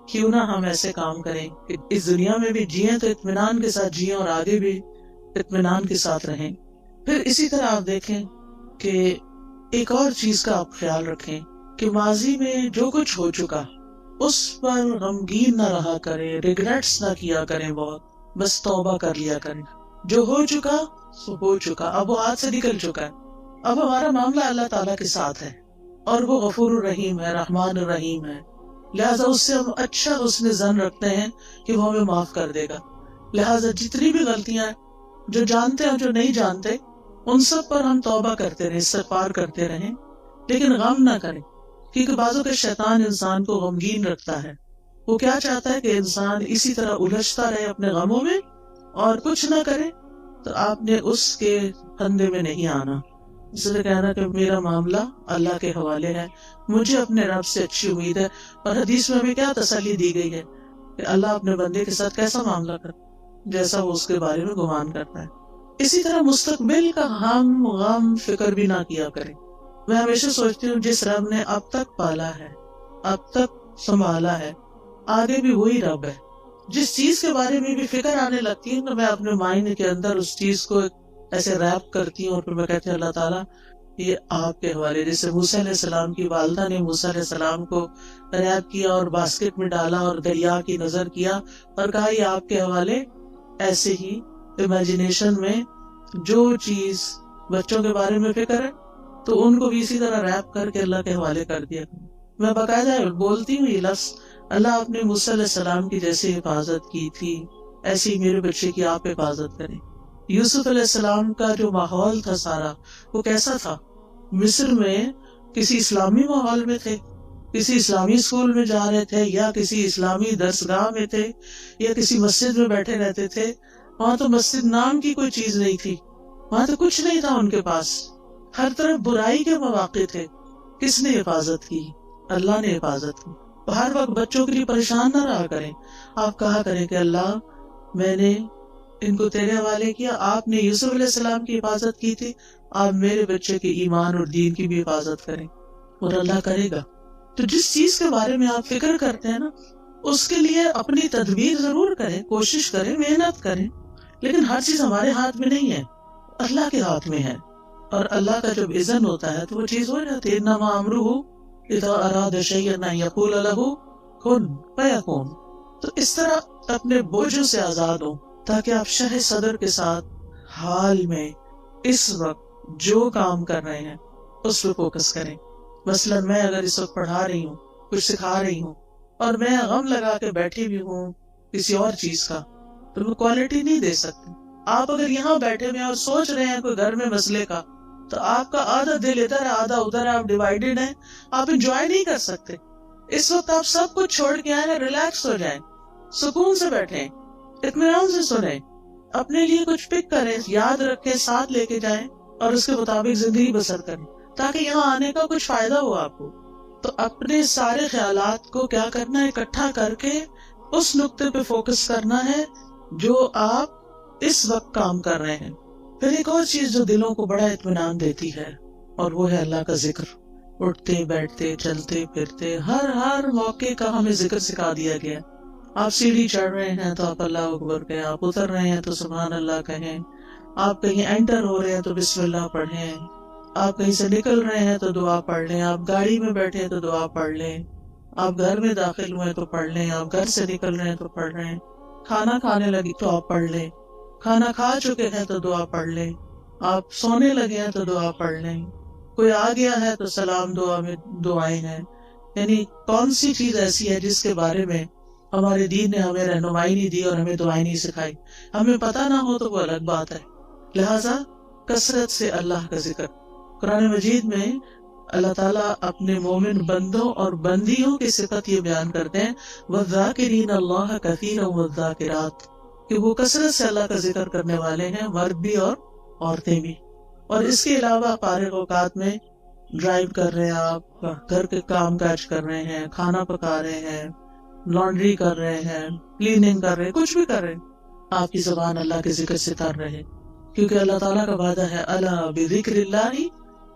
کیوں نہ ہم ایسے کام کریں کہ اس دنیا میں بھی جئیں تو اطمینان کے ساتھ جئیں، اور آگے بھی اطمینان کے ساتھ رہیں. پھر اسی طرح آپ دیکھیں کہ ایک اور چیز کا آپ خیال رکھیں کہ ماضی میں جو کچھ ہو چکا اس پر غمگین نہ رہا کریں، ریگریٹس نہ کیا کریں، بہت بس توبہ کر لیا کریں. جو ہو چکا سو ہو چکا، اب وہ ہاتھ سے نکل چکا ہے. اب ہمارا معاملہ اللہ تعالیٰ کے ساتھ ہے، اور وہ غفور الرحیم ہے، رحمان الرحیم ہے. لہٰذا اس سے ہم اچھا حسن ظن رکھتے ہیں کہ وہ ہمیں معاف کر دے گا. لہٰذا جتنی بھی غلطیاں جو جانتے ہیں اور جو نہیں جانتے، ان سب پر ہم توبہ کرتے رہیں، استغفار کرتے رہیں، لیکن غم نہ کریں. کیونکہ بعضوں کے شیطان انسان کو غمگین رکھتا ہے. وہ کیا چاہتا ہے کہ انسان اسی طرح الجھتا رہے اپنے غموں میں اور کچھ نہ کرے. تو آپ نے اس کے پھندے میں نہیں آنا. اس لیے کہنا کہ میرا معاملہ اللہ کے حوالے ہے، مجھے اپنے رب سے اچھی امید ہے. اور حدیث میں ہمیں کیا تسلی دی گئی ہے کہ اللہ اپنے بندے کے ساتھ کیسا معاملہ کرتا ہے، جیسا وہ اس کے بارے میں گمان کرتا ہے. اسی طرح مستقبل کا ہم غم فکر بھی نہ کیا کریں. میں ہمیشہ سوچتی ہوں جس رب نے اب تک پالا ہے، اب تک سنبھالا ہے، آگے بھی وہی رب ہے. جس چیز کے بارے میں بھی فکر آنے لگتی ہے تو میں اپنے مائنڈ کے اندر اس چیز کو ایسے ریپ کرتی ہوں، اور پھر میں کہتی ہوں اللہ تعالیٰ یہ آپ کے حوالے. جیسے موسیٰ علیہ السلام کی والدہ نے موسیٰ علیہ السلام کو ریپ کیا اور باسکٹ میں ڈالا اور دریا کی نظر کیا اور کہا یہ آپ کے حوالے. ایسے ہی امیجنیشن میں جو چیز بچوں کے بارے میں فکر ہے تو ان کو بھی اسی طرح ریپ کر کے اللہ کے حوالے کر دیا. میں باقاعدہ بولتی ہوں یہ لفظ، اللہ آپ نے موسیٰ علیہ السلام کی جیسے حفاظت کی تھی ایسی میرے بچے کی آپ حفاظت کریں. یوسف علیہ السلام کا جو ماحول تھا سارا وہ کیسا تھا؟ مصر میں کسی اسلامی ماحول میں تھے، کسی اسلامی اسکول میں جا رہے تھے، یا کسی اسلامی درسگاہ میں تھے، یا کسی مسجد میں بیٹھے رہتے تھے. وہاں تو مسجد نام کی کوئی چیز نہیں تھی، وہاں تو کچھ نہیں تھا ان کے پاس. ہر طرف برائی کے مواقع تھے. کس نے حفاظت کی؟ اللہ نے حفاظت کی. ہر وقت بچوں کے لیے پریشان نہ رہا کریں. آپ کہا کریں کہ اللہ میں نے ان کو تیرے حوالے کیا، آپ نے یوسف علیہ السلام کی حفاظت کی تھی، آپ میرے بچے کے ایمان اور دین کی بھی حفاظت کریں، اور اللہ کرے گا. تو جس چیز کے بارے میں آپ فکر کرتے ہیں نا اس کے لیے اپنی تدبیر ضرور کریں، کوشش کریں، محنت کریں. لیکن ہر چیز ہمارے ہاتھ میں نہیں ہے، اللہ کے ہاتھ میں ہے. اور اللہ کا جب اذن ہوتا ہے تو وہ چیز ہو جاتی ہے. انما امرہ اذا اراد شیئا ان یقول لہ کن فیکون. تو اس طرح اپنے بوجھوں سے آزاد ہوں تاکہ آپ شرح صدر کے ساتھ حال میں اس وقت جو کام کر رہے ہیں اس پہ فوکس کریں. مثلا میں اگر اس وقت پڑھا رہی ہوں، کچھ سکھا رہی ہوں، اور میں غم لگا کے بیٹھی بھی ہوں کسی اور چیز کا، تو وہ کوالٹی نہیں دے سکتی. آپ اگر یہاں بیٹھے ہوئے اور سوچ رہے ہیں کوئی گھر میں مسئلے کا، تو آپ کا آدھا دل ادھر ہے آدھا ادھر ہے، آپ ڈیوائیڈڈ ہیں، آپ انجوائے نہیں کر سکتے. اس وقت آپ سب کچھ چھوڑ کے آئے ہیں، ریلیکس ہو جائیں، سکون سے بیٹھیں، اطمینان سے سنیں، اپنے لیے کچھ پک کریں، یاد رکھیں، ساتھ لے کے جائیں اور اس کے مطابق زندگی بسر کریں تاکہ یہاں آنے کا کچھ فائدہ ہو آپ کو. تو اپنے سارے خیالات کو کیا کرنا ہے، اکٹھا کر کے اس نقطے پہ فوکس کرنا ہے جو آپ اس وقت کام کر رہے ہیں. پھر ایک اور چیز جو دلوں کو بڑا اطمینان دیتی ہے اور وہ ہے اللہ کا ذکر. اٹھتے بیٹھتے چلتے پھرتے ہر موقع کا ہمیں ذکر سکھا دیا گیا. آپ سیڑھی چڑھ رہے ہیں تو آپ اللہ اکبر کہیں، آپ اتر رہے ہیں تو سبحان اللہ کہیں، آپ کہیں انٹر ہو رہے ہیں تو بسم اللہ پڑھیں، آپ کہیں سے نکل رہے ہیں تو دعا پڑھ لیں، آپ گاڑی میں بیٹھے ہیں تو دعا پڑھ لیں، آپ گھر میں داخل ہوئے تو پڑھ لیں، آپ گھر سے نکل رہے ہیں تو پڑھ رہے ہیں، کھانا کھانے لگی تو آپ پڑھ لیں، کھانا کھا چکے ہیں تو دعا پڑھ لیں، آپ سونے لگے ہیں تو دعا پڑھ لیں، کوئی آ گیا ہے تو سلام دعا میں دعائیں ہیں. یعنی کون سی چیز ایسی ہے جس کے بارے میں ہمارے دین نے ہمیں رہنمائی نہیں دی اور ہمیں دعائیں نہیں سکھائی؟ ہمیں پتہ نہ ہو تو وہ الگ بات ہے. لہٰذا کثرت سے اللہ کا ذکر. قرآن مجید میں اللہ تعالیٰ اپنے مومن بندوں اور بندیوں کی صفت یہ بیان کرتے ہیں وَالذَّاكِرِينَ اللَّهَ كَثِيرًا وَالذَّاكِرَاتِ کہ وہ کثرت سے اللہ کا ذکر کرنے والے ہیں، مرد بھی اور عورتیں بھی. اور اس کے علاوہ فارغ اوقات میں ڈرائیو کر رہے ہیں، آپ گھر کے کام کاج کر رہے ہیں، کھانا پکا رہے ہیں، لانڈری کر رہے ہیں، کلیننگ کر رہے ہیں، کچھ بھی کر رہے ہیں، آپ کی زبان اللہ کے ذکر سے تر رہے. کیونکہ اللہ تعالیٰ کا وعدہ ہے الا بذکر اللہ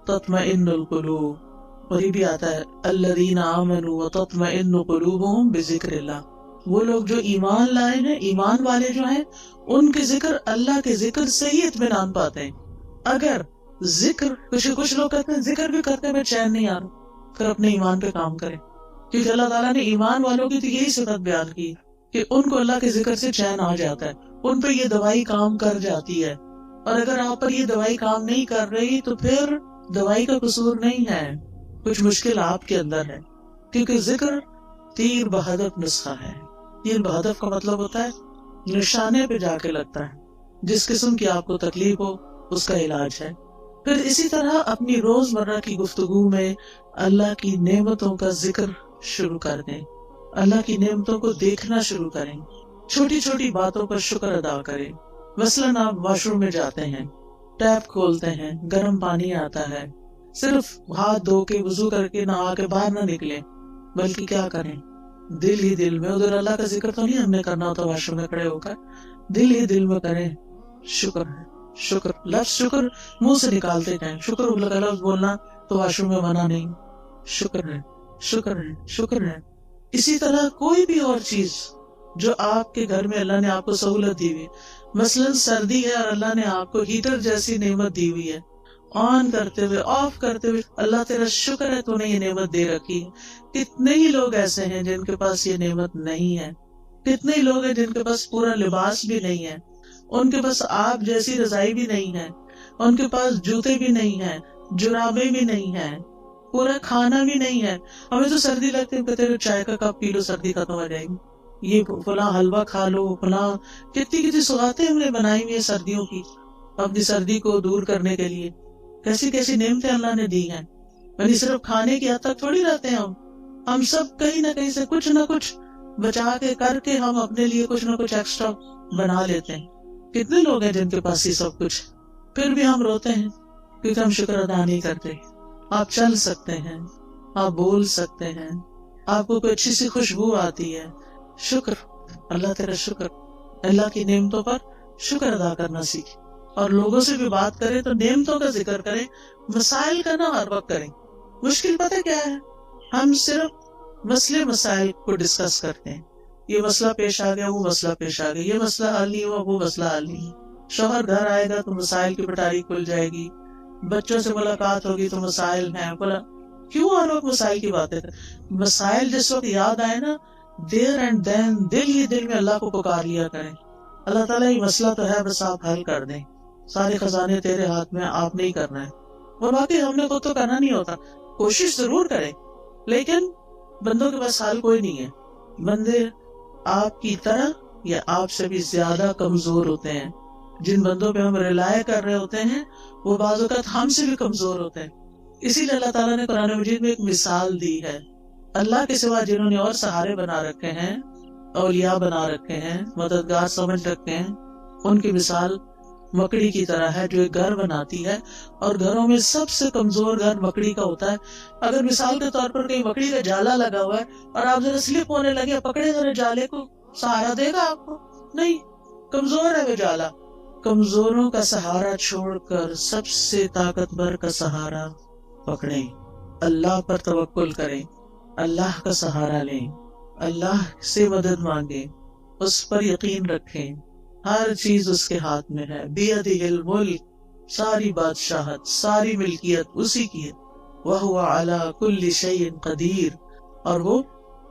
تطمئن القلوب. اور یہ بھی آتا ہے الذین آمنوا وتطمئن قلوبهم بذکر اللہ. وہ لوگ جو ایمان لائے ہیں، ایمان والے جو ہیں، ان کے ذکر، اللہ کے ذکر سے ہی اطمینان پاتے ہیں. اگر ذکر کچھ لوگ کہتے ہیں ذکر بھی کرتے ہیں چین نہیں آ رہا، پھر اپنے ایمان پہ کام کریں. کیونکہ اللہ تعالیٰ نے ایمان والوں کی تو یہی صفت بیان کی کہ ان کو اللہ کے ذکر سے چین آ جاتا ہے، ان پہ یہ دوائی کام کر جاتی ہے. اور اگر آپ پر یہ دوائی کام نہیں کر رہی تو پھر دوائی کا قصور نہیں ہے، کچھ مشکل آپ کے اندر ہے. کیونکہ ذکر تیر بہدف نسخہ ہے. تیر بہدف کا مطلب ہوتا ہے نشانے پہ جا کے لگتا ہے. جس قسم کی آپ کو تکلیف ہو اس کا علاج ہے. پھر اسی طرح اپنی روزمرہ کی گفتگو میں اللہ کی نعمتوں کا ذکر شروع کر دیں، اللہ کی نعمتوں کو دیکھنا شروع کریں، چھوٹی چھوٹی باتوں پر شکر ادا کریں. مثلاً آپ واش روم میں جاتے ہیں، ٹیپ کھولتے ہیں، گرم پانی آتا ہے، صرف ہاتھ دھو کے وضو کر کے نہا کے باہر نہ نکلیں، بلکہ کیا کریں، دل ہی دل میں، ادھر اللہ کا ذکر تو نہیں ہم نے کرنا ہوتا واش روم میں کھڑے ہو کر، دل ہی دل میں کریں شکر ہے. شکر لفظ شکر منہ سے نکالتے جائیں، شکر کا لفظ بولنا تو واش روم میں منع نہیں. شکر ہے، شکر ہے، شکر ہے. اسی طرح کوئی بھی اور چیز جو آپ کے گھر میں اللہ نے آپ کو سہولت دی ہوئی، مثلاً سردی ہے اور اللہ نے آپ کو ہیٹر جیسی نعمت دی ہوئی ہے، آن کرتے ہوئے آف کرتے ہوئے اللہ تیرا شکر ہے تو نے یہ نعمت دے رکھی ہے. کتنے ہی لوگ ایسے ہیں جن کے پاس یہ نعمت نہیں ہے، کتنے ہی لوگ ہیں جن کے پاس پورا لباس بھی نہیں ہے، ان کے پاس آپ جیسی رضائی بھی نہیں ہے، ان کے پاس جوتے بھی نہیں ہیں، جرابیں بھی نہیں ہیں، پورا کھانا بھی نہیں ہے. ہمیں تو سردی لگتی ہے، کہتے ہیں چائے کا کپ پی لو سردی ختم ہو جائے گی، یہ فلاں حلوہ کھا لو، فلاں کتنی سوغاتیں ہم نے بنائی ہوئی ہیں سردیوں کی اپنی سردی کو دور کرنے کے لیے. کیسی کیسی نعمتیں اللہ نے دی ہیں. یعنی صرف کھانے کی حد تک تھوڑی رہتے ہیں ہم سب کہیں نہ کہیں سے کچھ نہ کچھ بچا کے کر کے ہم اپنے لیے کچھ نہ کچھ ایکسٹرا بنا لیتے ہیں. کتنے لوگ ہیں جن کے پاس یہ سب کچھ، پھر بھی ہم روتے ہیں کیونکہ ہم شکر ادا نہیں کرتے. آپ چل سکتے ہیں، آپ بول سکتے ہیں، آپ کو کوئی اچھی سی خوشبو آتی ہے، شکر، اللہ تیرا شکر. اللہ کی نعمتوں پر شکر ادا کرنا سیکھیں. اور لوگوں سے بھی بات کریں تو نعمتوں کا ذکر کریں، مسائل کا نہ ہر وقت کریں. مشکل پتہ کیا ہے، ہم صرف مسائل کو ڈسکس کرتے ہیں، یہ مسئلہ پیش آ گیا، وہ مسئلہ پیش آ گیا، یہ مسئلہ حل نہیں ہوا، وہ مسئلہ حل نہیں. شوہر گھر آئے گا تو مسائل کی پٹاری کھل جائے گی، بچوں سے ملاقات ہوگی تو مسائل ہیں. کیوں ہر وقت مسائل کی باتیں کریں؟ مسائل جس وقت یاد آئے نا، دیر اینڈ دین دل ہی دل میں اللہ کو پکار لیا کریں. اللہ تعالیٰ یہ مسئلہ تو ہے، بس آپ حل کر دیں، سارے خزانے تیرے ہاتھ میں، آپ نہیں کرنا ہے. اور باقی ہم نے خود تو کرنا نہیں ہوتا، کوشش ضرور کریں، لیکن بندوں کے پاس حل کوئی نہیں ہے. بندے آپ کی طرح یا آپ سے بھی زیادہ کمزور ہوتے ہیں. جن بندوں پہ ہم ریلائے کر رہے ہوتے ہیں وہ بعض اوقات ہم سے بھی کمزور ہوتے ہیں. اسی لیے اللہ تعالیٰ نے قرآن مجید میں ایک مثال دی ہے. اللہ کے سوا جنہوں نے اور سہارے بنا رکھے ہیں، اولیاء بنا رکھے ہیں، مددگار سمجھ رکھے ہیں، ان کی مثال مکڑی کی طرح ہے جو ایک گھر بناتی ہے، اور گھروں میں سب سے کمزور گھر مکڑی کا ہوتا ہے. اگر مثال کے طور پر کہیں مکڑی کا جالا لگا ہوا ہے اور آپ ذرا سلپ ہونے لگے، پکڑے ذرا جالے کو، سہارا دے گا آپ کو؟ نہیں، کمزور ہے وہ جالا. کمزوروں کا سہارا چھوڑ کر سب سے طاقتور کا سہارا پکڑیں، اللہ پر توکل کریں، اللہ کا سہارا لیں، اللہ سے مدد مانگیں، اس پر یقین رکھیں. ہر چیز اس کے ہاتھ میں ہے. بیدہ الملک، ساری بادشاہت، ساری ملکیت اسی کی ہے. وَهُوَ عَلَى كُلِّ شَيْءٍ قَدِيرٌ، اور وہ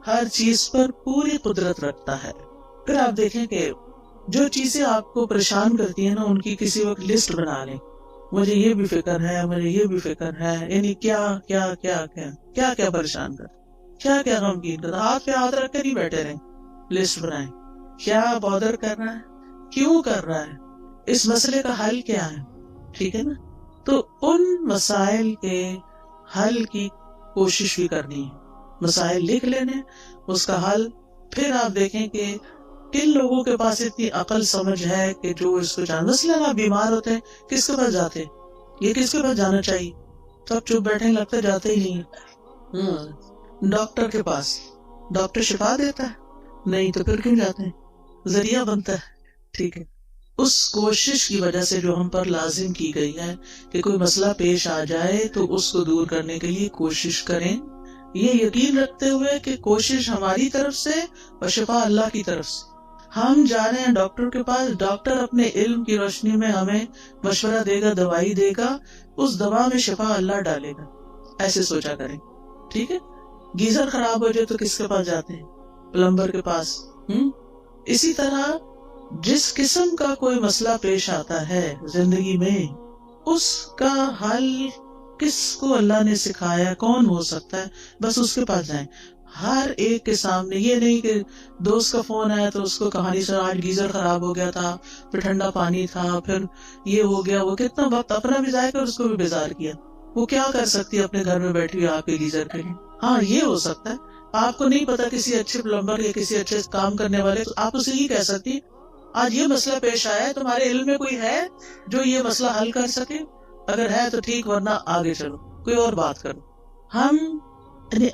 ہر چیز پر پوری قدرت رکھتا ہے. پھر آپ دیکھیں کہ جو چیزیں آپ کو پریشان کرتی ہیں نا، ان کی کسی وقت لسٹ بنا لیں. مجھے یہ بھی فکر ہے، مجھے یہ بھی فکر ہے، یعنی کیا کیا کیا کیا کیا کیا پریشان کر، کیا کیا غمگین کر. ہاتھ پہ ہاتھ رکھ کے نہیں بیٹھے رہیں، لسٹ بنائیں. کیا بادر کر رہا ہے، کیوں کر رہا ہے، اس مسئلے کا حل کیا ہے. ٹھیک ہے نا؟ تو ان مسائل کے حل کی کوشش بھی کرنی ہے. مسائل لکھ لینے، اس کا حل. پھر آپ دیکھیں کہ کن لوگوں کے پاس اتنی عقل سمجھ ہے کہ جو اس کو جان. مثلاً آپ بیمار ہوتے ہیں، کس کے پاس جاتے ہیں؟ یہ کس کے پاس جانا چاہیے؟ تو آپ چپ بیٹھے، لگتا جاتے ہی نہیں. ڈاکٹر کے پاس. ڈاکٹر شفا دیتا ہے؟ نہیں، تو پھر کیوں جاتے ہیں؟ ذریعہ بنتا ہے. ٹھیک ہے. اس کوشش کی وجہ سے جو ہم پر لازم کی گئی ہے کہ کوئی مسئلہ پیش آ جائے تو اس کو دور کرنے کے لیے کوشش کریں، یہ یقین رکھتے ہوئے کہ کوشش ہماری طرف سے اور شفا اللہ کی طرف سے. ہم جا رہے ہیں ڈاکٹر کے پاس، ڈاکٹر اپنے علم کی روشنی میں ہمیں مشورہ دے گا، دوائی دے گا، اس دوا میں شفا اللہ ڈالے گا. ایسے سوچا کریں. ٹھیک ہے. گیزر خراب ہو جائے تو کس کے پاس جاتے ہیں؟ پلمبر کے پاس. اسی طرح جس قسم کا کوئی مسئلہ پیش آتا ہے زندگی میں، اس کا حل کس کو اللہ نے سکھایا، کون ہو سکتا ہے، بس اس کے پاس جائیں. ہر ایک کے سامنے. یہ نہیں کہ دوست کا فون آیا تو اس کو کہانی سنا، آج گیزر خراب ہو گیا تھا، پھر ٹھنڈا پانی تھا، پھر یہ ہو گیا. وہ کتنا وقت اپنا بھی ضائع کر اس کو بھی بیزار کیا. وہ کیا کر سکتی ہے اپنے گھر میں بیٹھی ہوئی آپ کے گیزر کے لیے؟ ہاں، یہ ہو سکتا ہے. آپ کو نہیں پتا کسی اچھے پلمبر یا کسی اچھے کام کرنے والے، آپ اسے یہ کہہ سکتی آج یہ مسئلہ پیش آیا ہے، تمہارے علم میں کوئی ہے جو یہ مسئلہ حل کر سکے؟ اگر ہے تو ٹھیک، ورنہ آگے چلو، کوئی اور بات کرو. ہم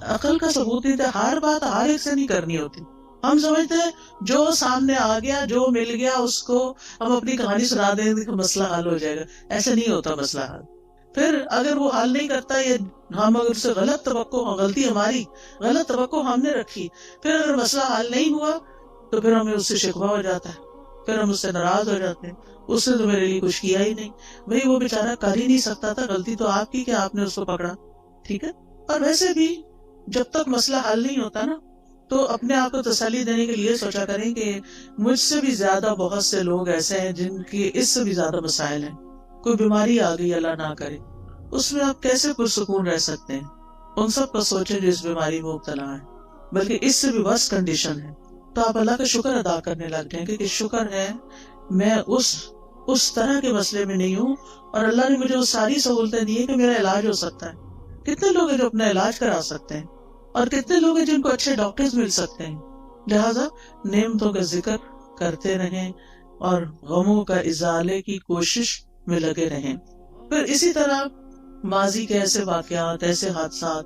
عقل کا ثبوت نہیں تھا. ہر بات ہر ایک سے نہیں کرنی ہوتی. ہم سمجھتے ہیں جو سامنے آ گیا، جو مل گیا، اس کو ہم اپنی کہانی سنا دیں گے تو مسئلہ حل ہو جائے گا. ایسا نہیں ہوتا مسئلہ حل. پھر اگر وہ حل نہیں کرتا، یہ ہم اگر اسے غلط توقع، غلطی ہماری، غلط توقع ہم نے رکھی، پھر اگر مسئلہ حل نہیں ہوا تو پھر ہمیں اس سے شکوہ ہو جاتا ہے، پھر ہم اس سے ناراض ہو جاتے ہیں. اس نے تو میرے لیے کچھ کیا ہی نہیں. بھئی وہ بیچارہ کر ہی نہیں سکتا تھا، غلطی تو آپ کی کہ آپ نے اس کو پکڑا. ٹھیک ہے. اور ویسے بھی جب تک مسئلہ حل نہیں ہوتا نا، تو اپنے آپ کو تسلی دینے کے لیے سوچا کریں کہ مجھ سے بھی زیادہ بہت سے لوگ ایسے ہیں جن کے اس سے بھی زیادہ مسائل ہیں. کوئی بیماری آ گئی، اللہ نہ کرے، اس میں آپ کیسے پرسکون رہ سکتے ہیں؟ ان سب کا سوچیں جو اس بیماری میں مبتلا ہے، بلکہ اس سے بھی ورس کنڈیشن ہے. تو آپ اللہ کا شکر ادا کرنے لگ جائیں کہ شکر ہے میں اس طرح کے مسئلے میں نہیں ہوں، اور اللہ نے مجھے وہ ساری سہولتیں دی ہیں کہ میرا علاج ہو سکتا ہے. کتنے لوگ ہیں جو اپنا علاج کرا سکتے ہیں، اور کتنے لوگ ہیں جن کو اچھے ڈاکٹرز مل سکتے ہیں. لہٰذا نعمتوں کا ذکر کرتے رہیں اور غموں کا ازالے کی کوشش میں لگے رہیں. پھر اسی طرح ماضی کے ایسے واقعات، ایسے حادثات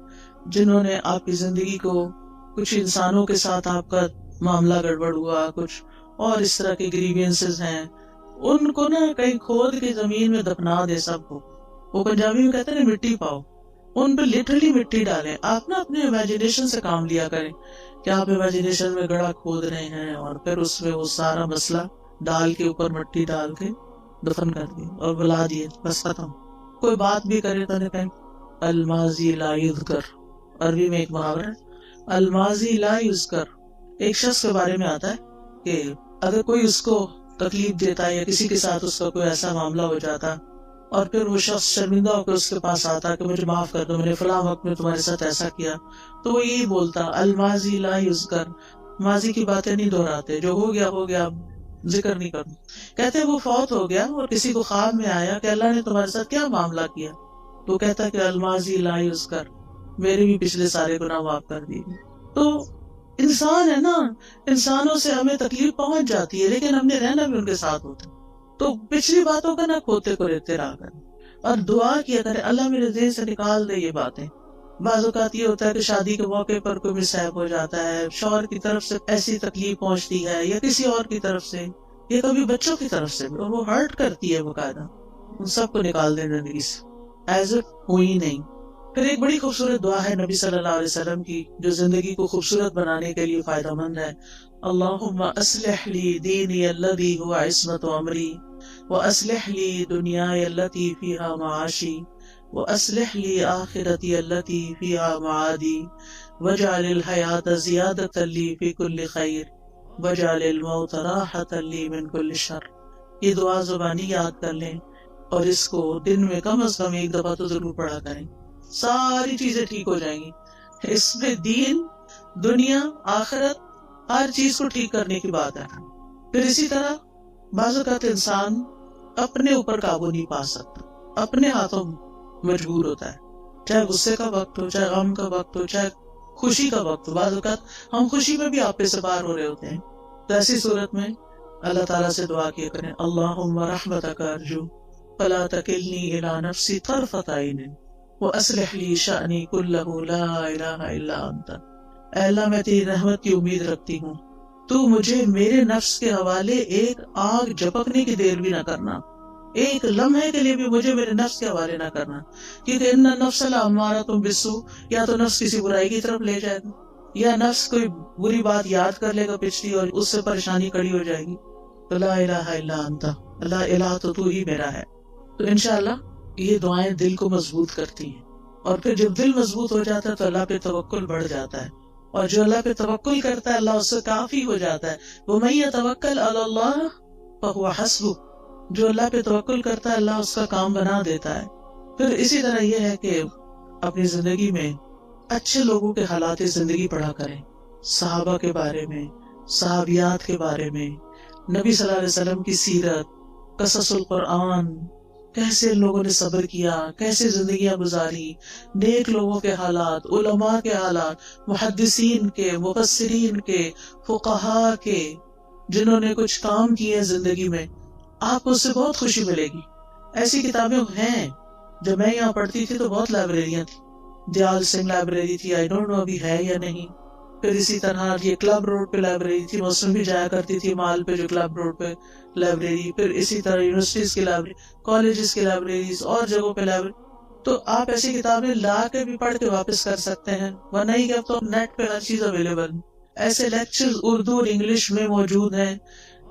جنہوں نے آپ کی زندگی کو، کچھ انسانوں کے ساتھ آپ کا معاملہ گڑبڑ ہوا، کچھ اور اس طرح کے گریوینسز ہیں، ان کو نا کہیں کھود کے زمین میں دفنا دے سب کو. وہ پنجابی میں کہتے ہیں مٹی پاؤ. ان پہ لٹرلی مٹی ڈالیں. آپ نا اپنے امیجنیشن سے کام لیا کریں کہ آپ امیجنیشن میں گڑھا کھود رہے ہیں اور پھر اس میں وہ سارا مسئلہ ڈال کے اوپر مٹی ڈال کے دفن کر دیے اور بلا دیے، بس ختم. کوئی بات بھی کرے تو کہیں الماضی لا یذکر. عربی میں ایک محاورہ ہے، الماضی لا یذکر. ایک شخص کے بارے میں آتا ہے کہ اگر کوئی اس کو تکلیف دیتا ہے یا کسی کے ساتھ اس کا کوئی ایسا معاملہ ہو جاتا اور پھر وہ شخص شرمندہ ہو کے اس کے پاس آتا کہ مجھے معاف کر دو، میں نے فلاں وقت میں تمہارے ساتھ ایسا کیا، تو وہ یہی بولتا الماضی لا یذکر. ماضی کی باتیں نہیں دہراتے، جو ہو گیا ہو گیا، ذکر نہیں کرنا. کہتے وہ فوت ہو گیا اور کسی کو خواب میں آیا کہ اللہ نے تمہارے ساتھ کیا معاملہ کیا، تو کہتا کہ الماضی لا یذکر، میرے بھی پچھلے سارے گناہ معاف کر دیے. تو انسان ہے نا، انسانوں سے ہمیں تکلیف پہنچ جاتی ہے، لیکن ہم نے رہنا بھی ان کے ساتھ ہوتا ہے. تو پچھلی باتوں کا نہ کھوتے کو رہتے رہا کر اور دعا کیا کرے اللہ میرے ذہن سے نکال دے یہ باتیں. بعض اوقات یہ ہوتا ہے کہ شادی کے موقع پر کوئی مسہیپ ہو جاتا ہے، شوہر کی طرف سے ایسی تکلیف پہنچتی ہے یا کسی اور کی طرف سے یا کبھی بچوں کی طرف سے، اور وہ ہرٹ کرتی ہے باقاعدہ. ان سب کو نکال دیں زندگی سے ایز اٹ ہوئی نہیں. پھر ایک بڑی خوبصورت دعا ہے نبی صلی اللہ علیہ وسلم کی جو زندگی کو خوبصورت بنانے کے لیے فائدہ مند ہے. اللہم اصلح لی دینی الذی هو عصمت امری واصلح لی دنیای التي فیہا معاشی واصلح لی آخرتی التي فیہا معادی واجعل الحیاة زیادة لی فی کل خیر واجعل الموت راحة لی من کل شر. یہ دعا زبانی یاد کر لیں اور اس کو دن میں کم از کم ایک دفعہ تو ضرور پڑھا کریں. ساری چیزیں ٹھیک ہو جائیں گی. اس میں دین، دنیا، آخرت، ہر چیز کو ٹھیک کرنے کی بات ہے. پھر اسی طرح بعض اوقات انسان اپنے اوپر قابو نہیں پا سکتا، اپنے ہاتھوں مجبور ہوتا ہے، چاہے غصے کا وقت ہو، چاہے غم کا وقت ہو، چاہے خوشی کا وقت ہو. بعض اوقات ہم خوشی میں بھی آپے سے باہر ہو رہے ہوتے ہیں. تو ایسی صورت میں اللہ تعالیٰ سے دعا کیا کریں اللہم رحمتک ارجو فلا تکلنی الی نفسی طرفۃ عین واصلح لی شأنی کلہ لا الہ الا انت. اے اللہ میں تیری رحمت کی امید رکھتی ہوں، تو مجھے میرے نفس کے حوالے ایک آگ جھپکنے کی دیر بھی نہ کرنا، ایک لمحے کے لیے بھی مجھے میرے نفس کے حوالے نہ کرنا، کیونکہ ان النفس لامارۃ بالسوء، یا تو نفس کسی برائی کی طرف لے جائے گا یا نفس کوئی بری بات یاد کر لے گا پچھلی اور اس سے پریشانی کھڑی ہو جائے گی. تو لا الہ الا انت، اللہ الہ تو ہی میرا ہے. تو انشاءاللہ یہ دعائیں دل کو مضبوط کرتی ہیں، اور پھر جب دل مضبوط ہو جاتا ہے تو اللہ پہ توکل بڑھ جاتا ہے، اور جو اللہ پہ توکل کرتا ہے اللہ اس سے کافی ہو جاتا ہے. وَمَن يَتَوَكَّلْ عَلَى اللَّهِ فَهُوَ حَسْبُهُ، جو اللہ پہ توکل کرتا ہے اللہ اس کا کام بنا دیتا ہے. پھر اسی طرح یہ ہے کہ اپنی زندگی میں اچھے لوگوں کے حالات زندگی پڑھا کریں، صحابہ کے بارے میں، صحابیات کے بارے میں، نبی صلی اللہ علیہ وسلم کی سیرت، قصص القرآن، کیسے ان لوگوں نے صبر کیا، کیسے زندگیاں گزاری، نیک لوگوں کے حالات، علماء کے حالات، محدثین کے، مفسرین کے، فقہاء کے، جنہوں نے کچھ کام کیے زندگی میں. آپ کو اس سے بہت خوشی ملے گی. ایسی کتابیں ہیں. جب میں یہاں پڑھتی تھی تو بہت لائبریریاں تھیں. دیال سنگھ لائبریری تھی، آئی ڈونٹ نو ابھی ہے یا نہیں. پھر اسی طرح یہ کلب روڈ پہ لائبریری تھی، میں اس میں بھی جایا کرتی تھی، مال پہ جو کلب روڈ پہ لائبریری. پھر اسی طرح یونیورسٹیز کی لائبریری، کالجز کی لائبریریز اور جگہوں پہ لائبریری. تو آپ ایسی کتابیں لا کے بھی پڑھ کے واپس کر سکتے ہیں، ورنہ ہی کہ اب تو نیٹ پہ ہر چیز اویلیبل. ایسے لیکچرز اردو اور انگلش میں موجود ہیں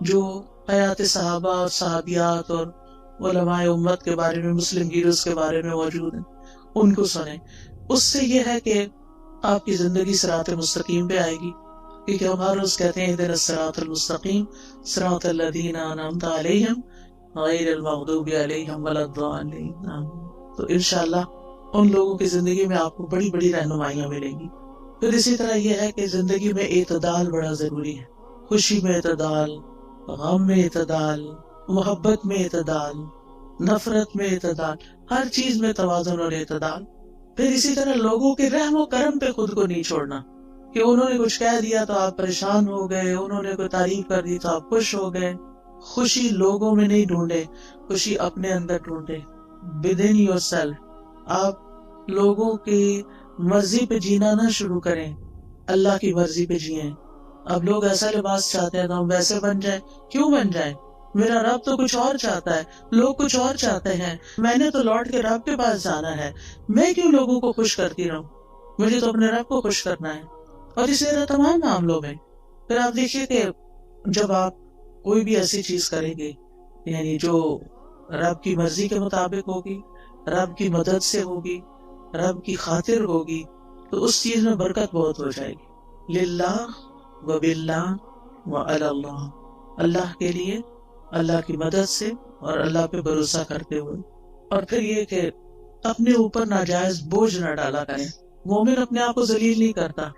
جو حیات صحابہ اور صحابیات اور علماء امت کے بارے میں، مسلم ہیروز کے بارے میں موجود ہیں، ان کو سنیں. اس سے یہ ہے کہ آپ کی زندگی صراط مستقیم پہ آئے گی، کیونکہ ہم ہر روز کہتے ہیں اہدنا الصراط المستقیم صراط الذین انعمت علیہم غیر المغضوب علیہم ولا الضالین. تو انشاءاللہ ان لوگوں کی زندگی میں آپ کو بڑی بڑی رہنمائیاں ملیں گی. پھر اسی طرح یہ ہے کہ زندگی میں اعتدال بڑا ضروری ہے. خوشی میں اعتدال، غم میں اعتدال، محبت میں اعتدال، نفرت میں اعتدال، ہر چیز میں توازن اور اعتدال. پھر اسی طرح لوگوں کے رحم و کرم پہ خود کو نہیں چھوڑنا کہ انہوں نے کچھ کہہ دیا تو آپ پریشان ہو گئے، انہوں نے کوئی تعریف کر دی تو آپ خوش ہو گئے. خوشی لوگوں میں نہیں ڈھونڈے، خوشی اپنے اندر ڈھونڈے. within yourself. آپ لوگوں کی مرضی پہ جینا نہ شروع کریں، اللہ کی مرضی پہ جئیں. اب لوگ ایسا لباس چاہتے ہیں تو ہم ویسے بن جائیں. کیوں بن جائیں؟ میرا رب تو کچھ اور چاہتا ہے، لوگ کچھ اور چاہتے ہیں. میں نے تو لوٹ کے رب کے پاس جانا ہے، میں کیوں لوگوں کو خوش کرتی رہوں؟ مجھے تو اپنے رب کو خوش کرنا ہے. اور اسی طرح تمام معاملوں میں. پھر آپ دیکھیے کہ جب آپ کوئی بھی ایسی چیز کریں گے یعنی جو رب کی مرضی کے مطابق ہوگی، رب کی مدد سے ہوگی، رب کی خاطر ہوگی، تو اس چیز میں برکت بہت ہو جائے گی. للہ و باللہ و علی اللہ، اللہ کے لیے، اللہ کی مدد سے اور اللہ پہ بھروسہ کرتے ہوئے. اور پھر یہ کہ اپنے اوپر ناجائز بوجھ نہ ڈالا کریں. مومن اپنے آپ کو ذلیل نہیں کرتا،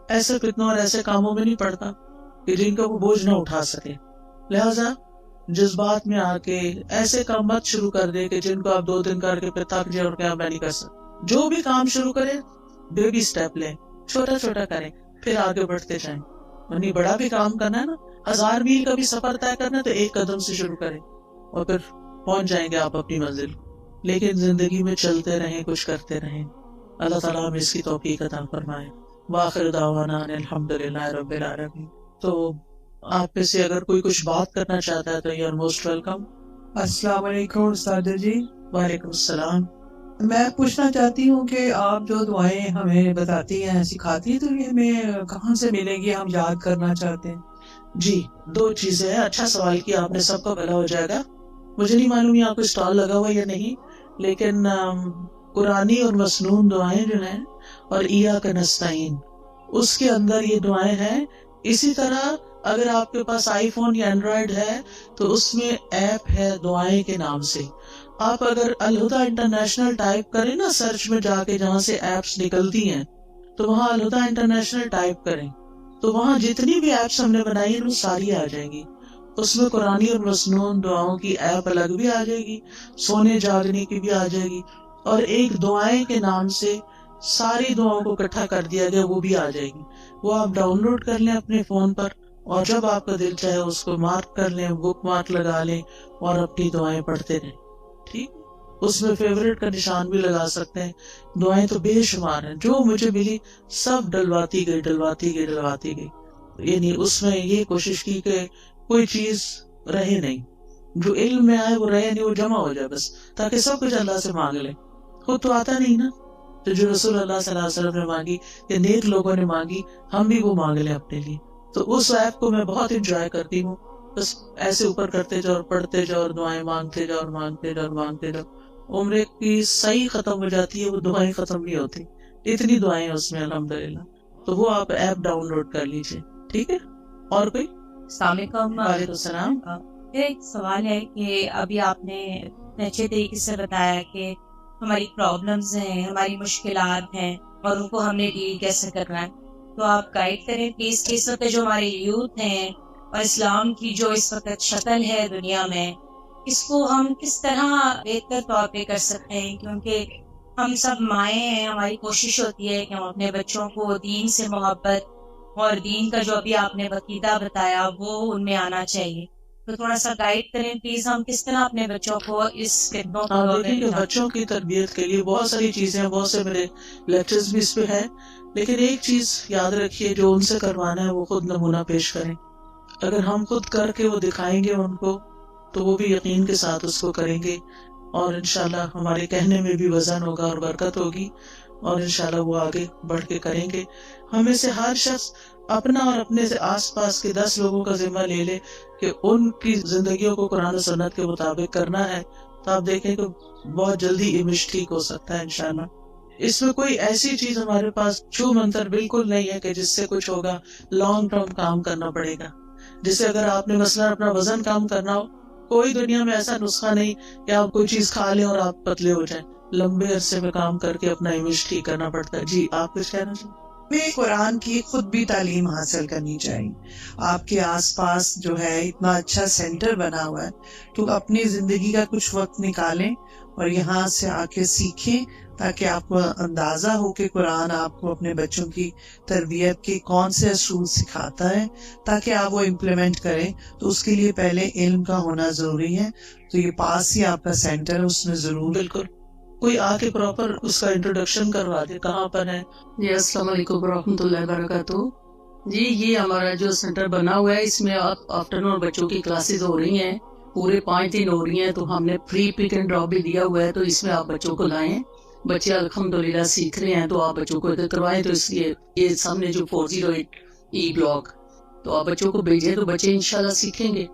ایسے فتنوں اور ایسے کاموں میں نہیں پڑتا کہ جن کا وہ بوجھ نہ اٹھا سکے. لہذا جذبات میں آ کے ایسے کام مت شروع کر دے کہ جن کو آپ 2 دن کر کے پھر تھک جائے اور کیا میں نہیں کر سکتا. جو بھی کام شروع کریں بیبی سٹیپ لیں، چھوٹا چھوٹا کریں، پھر آگے بڑھتے جائیں. یعنی بڑا بھی کام کرنا ہے نا، 1000 میل کا بھی سفر طے کرنا تو 1 قدم سے شروع کریں. اور پھر پہنچ جائیں گے آپ اپنی منزل. لیکن زندگی میں چلتے رہیں, کچھ کرتے رہیں. اللہ تعالیٰ ہمیں اس کی توفیق عطا فرمائے. وآخر دعوانا ان الحمدللہ رب العالمین. تو آپ میں سے اگر کوئی کچھ بات کرنا چاہتا ہے تو یو آر موسٹ ویلکم. السلام علیکم استاد جی. وعلیکم السلام. میں پوچھنا چاہتی ہوں کہ آپ جو دعائیں ہمیں بتاتی ہیں, سکھاتی ہیں, تو یہ ہمیں کہاں سے ملیں گی؟ ہم یاد کرنا چاہتے ہیں. جی 2 چیزیں ہیں. اچھا سوال کیا آپ نے, سب کا بھلا ہو جائے گا. مجھے نہیں معلوم یہاں کوئی اسٹال لگا ہوا یا نہیں, لیکن قرآنی اور مسنون دعائیں جو ہیں اور ایاک نستعین, اس کے اندر یہ دعائیں ہیں. اسی طرح اگر آپ کے پاس آئی فون یا اینڈرائڈ ہے تو اس میں ایپ ہے دعائیں کے نام سے. آپ اگر الہدیٰ انٹرنیشنل ٹائپ کریں نا سرچ میں جا کے, جہاں سے ایپس نکلتی ہیں, تو وہاں الہدیٰ انٹرنیشنل ٹائپ کریں تو وہاں جتنی بھی ایپس ہم نے بنائی ہیں وہ ساری آ جائیں گی. اس میں قرآنی اور مسنون دعاؤں کی ایپ الگ بھی آ جائے گی, سونے جاگنے کی بھی آ جائے گی, اور ایک دعائیں کے نام سے ساری دعاؤں کو اکٹھا کر دیا گیا, وہ بھی آ جائے گی. وہ آپ ڈاؤن لوڈ کر لیں اپنے فون پر, اور جب آپ کا دل چاہے اس کو مارک کر لیں, بک مارک لگا لیں اور اپنی دعائیں پڑھتے رہیں. ٹھیک, اس میں فیوریٹ کا نشان بھی لگا سکتے ہیں. دعائیں تو بے شمار ہیں, جو مجھے ملی سب ڈلواتی گئی. یعنی اس میں یہ کوشش کی کہ کوئی چیز رہے نہیں, جو علم میں آئے وہ رہے نہیں, وہ جمع ہو جائے بس, تاکہ سب کچھ اللہ سے مانگ لیں. خود تو آتا نہیں نا, تو جو رسول اللہ صلی اللہ علیہ وسلم نے مانگی یا نیک لوگوں نے مانگی, ہم بھی وہ مانگ لیں اپنے لیے. تو اس ایپ کو میں بہت انجوائے کرتی ہوں. بس ایسے اوپر کرتے جاؤ اور پڑھتے جاؤ اور دعائیں مانگتے جاؤ. عمرے کی صحیح ختم ہو جاتی ہے, وہ دعائیں ختم نہیں ہوتی, اتنی دعائیں اس میں الحمدللہ. تو وہ آپ ایپ ڈاؤن لوڈ کر لیجیے. ٹھیک ہے, اور کوئی؟ السلام علیکم. وعلیکم السلام. میرا ایک سوال ہے کہ ابھی آپ نے اچھے طریقے سے بتایا کہ ہماری پرابلمز ہیں, ہماری مشکلات ہیں, اور ان کو ہم نے ڈیل کیسے کرنا ہے. تو آپ گائیڈ کریں پلیز کہ اس وقت جو ہمارے یوتھ ہیں اور اسلام کی جو اس وقت شکل ہے دنیا میں, اس کو ہم کس طرح بہتر طور پہ کر سکتے ہیں, کیونکہ ہم سب مائیں ہیں, ہماری کوشش ہوتی ہے کہ ہم اپنے بچوں کو دین سے محبت اور دین کا جو ابھی آپ نے عقیدہ بتایا وہ ان میں آنا چاہیے. تو تھوڑا سا گائیڈ کریں پلیز, ہم کس طرح اپنے بچوں کو اس فتنوں آپ دیکھیں کہ بچوں کی تربیت کے لیے بہت ساری چیزیں ہیں, بہت سے میرے لیکچرز بھی اس پہ ہیں, لیکن ایک چیز یاد رکھیے, جو ان سے کروانا ہے وہ خود نمونہ پیش کریں. اگر ہم خود کر کے وہ دکھائیں گے ان کو, تو وہ بھی یقین کے ساتھ اس کو کریں گے, اور انشاءاللہ ہمارے کہنے میں بھی وزن ہوگا اور برکت ہوگی, اور انشاءاللہ وہ آگے بڑھ کے کریں گے. ہمیں سے ہر شخص اپنا اور اپنے سے آس پاس کے 10 لوگوں کا ذمہ لے لے کہ ان کی زندگیوں کو قرآن و سنت کے مطابق کرنا ہے, تو آپ دیکھیں کہ بہت جلدی امیج ٹھیک ہو سکتا ہے انشاءاللہ. اس میں کوئی ایسی چیز ہمارے پاس چھو منتر بالکل نہیں ہے کہ جس سے کچھ ہوگا. لانگ ٹرم کام کرنا پڑے گا. جسے اگر آپ نے مثلا اپنا وزن کم کرنا ہو, کوئی دنیا میں ایسا نسخہ نہیں کہ آپ کوئی چیز کھا لیں اور آپ پتلے ہو جائیں. لمبے عرصے میں کام کر کے اپنا امیج ٹھیک کرنا پڑتا ہے. جی آپ کچھ کہنا چاہیں؟ ہمیں قرآن کی خود بھی تعلیم حاصل کرنی چاہیے. آپ کے آس پاس جو ہے اتنا اچھا سینٹر بنا ہوا ہے, تو اپنی زندگی کا کچھ وقت نکالیں اور یہاں سے آ کے سیکھیں, تاکہ آپ کو اندازہ ہو کہ قرآن آپ کو اپنے بچوں کی تربیت کے کون سے اصول سکھاتا ہے, تاکہ آپ وہ امپلیمنٹ کریں. تو اس کے لیے پہلے علم کا ہونا ضروری ہے. تو یہ پاس ہی آپ کا سینٹر ہے, اس میں ضرور بالکل کوئی آ کے پراپر اس کا انٹروڈکشن کروا دے, کہاں پر ہے. جی السلام علیکم ورحمۃ اللہ وبرکاتہ. جی یہ ہمارا جو سینٹر بنا ہوا ہے, اس میں آفٹر نون بچوں کی کلاسز ہو رہی ہیں, پورے 5 دن ہو رہی ہیں. تو ہم نے فری پک اینڈ ڈراپ بھی دیا ہوا ہے, تو اس میں آپ بچوں کو لائیں. بچے الحمدللہ سیکھ رہے ہیں, تو آپ بچوں کو ادھر کروائیں. تو اس لیے یہ سامنے جو 408 ای بلاک, تو آپ بچوں کو بھیجیں تو بچے انشاءاللہ سیکھیں گے.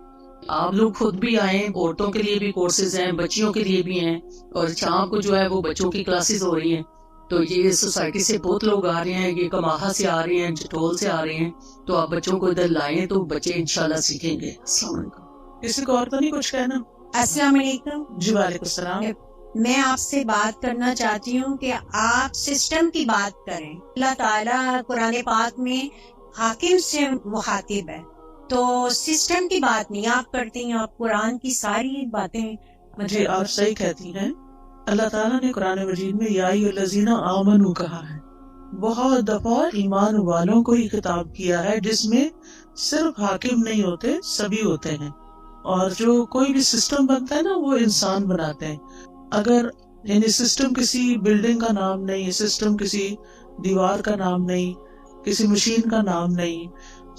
آپ لوگ خود بھی آئیں, عورتوں کے لیے بھی کورسز ہیں, بچیوں کے لیے بھی ہیں, اور شام کو جو ہے وہ بچوں کی کلاسز ہو رہی ہیں. تو یہ سوسائٹی سے بہت لوگ آ رہے ہیں, یہ کماہا سے آ رہے ہیں, جٹول سے آ رہے ہیں. تو آپ بچوں کو ادھر لائیں تو بچے انشاءاللہ سیکھیں گے. السلام علیکم. کسی کو اور تو نہیں کچھ کہنا؟ السلام علیکم. جی وعلیکم السلام. میں آپ سے بات کرنا چاہتی ہوں کہ آپ سسٹم کی بات کریں. اللہ تعالیٰ قرآن پاک میں حاکم سے مخاطب ہے, تو سسٹم کی بات نہیں آپ کرتی ہیں, آپ قرآن کی ساری باتیں. جی آپ صحیح کہتی ہیں. اللہ تعالیٰ نے قرآن مجید میں یا ایھا الذین آمنوا کہا ہے. بہت دفعہ ایمان والوں کو ہی خطاب کیا ہے, جس میں صرف حاکم نہیں ہوتے, سبھی ہوتے ہیں. اور جو کوئی بھی سسٹم بنتا ہے نا وہ انسان بناتے ہیں. اگر یعنی سسٹم کسی بلڈنگ کا نام نہیں، سسٹم کسی دیوار کا نام نہیں، کسی مشین کا نام نہیں.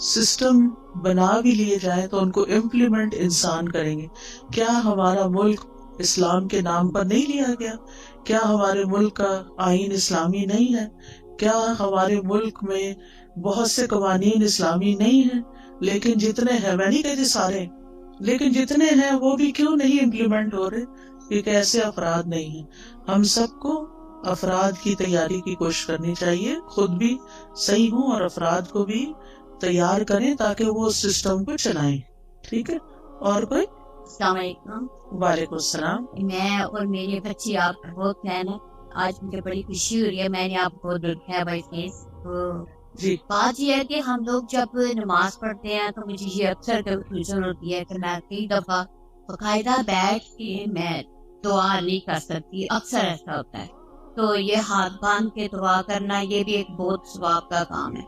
سسٹم بنا بھی لیے جائیں تو ان کو امپلیمنٹ انسان کریں گے. کیا ہمارا ملک اسلام کے نام پر نہیں لیا گیا؟ کیا ہمارے ملک کا آئین اسلامی نہیں ہے؟ کیا ہمارے ملک میں بہت سے قوانین اسلامی نہیں ہیں؟ لیکن جتنے ہیں، میں نہیں کہتی سارے، لیکن جتنے ہیں وہ بھی کیوں نہیں امپلیمنٹ ہو رہے؟ کیونکہ ایسے افراد نہیں ہیں. ہم سب کو افراد کی تیاری کی کوشش کرنی چاہیے، خود بھی صحیح ہوں اور افراد کو بھی تیار کریں تاکہ وہ سسٹم کو چلائیں. ٹھیک ہے؟ اور کوئی؟ السلام علیکم. وعلیکم السلام. میں اور میری بچی آپ کا بہت فین ہے. آج مجھے بڑی خوشی ہو رہی ہے، میں نے آپ کو دیکھا ہے بائی فیس. جی بات یہ ہے کہ ہم لوگ جب نماز پڑھتے ہیں تو مجھے یہ اکثر کنفیوژن ہوتی ہے کہ میں کئی دفعہ باقاعدہ بیٹھ کے میں دعا نہیں کر سکتی. اکثر ایسا ہوتا ہے. تو یہ ہاتھ باندھ کے دعا کرنا یہ بھی ایک بہت ثواب کا کام ہے.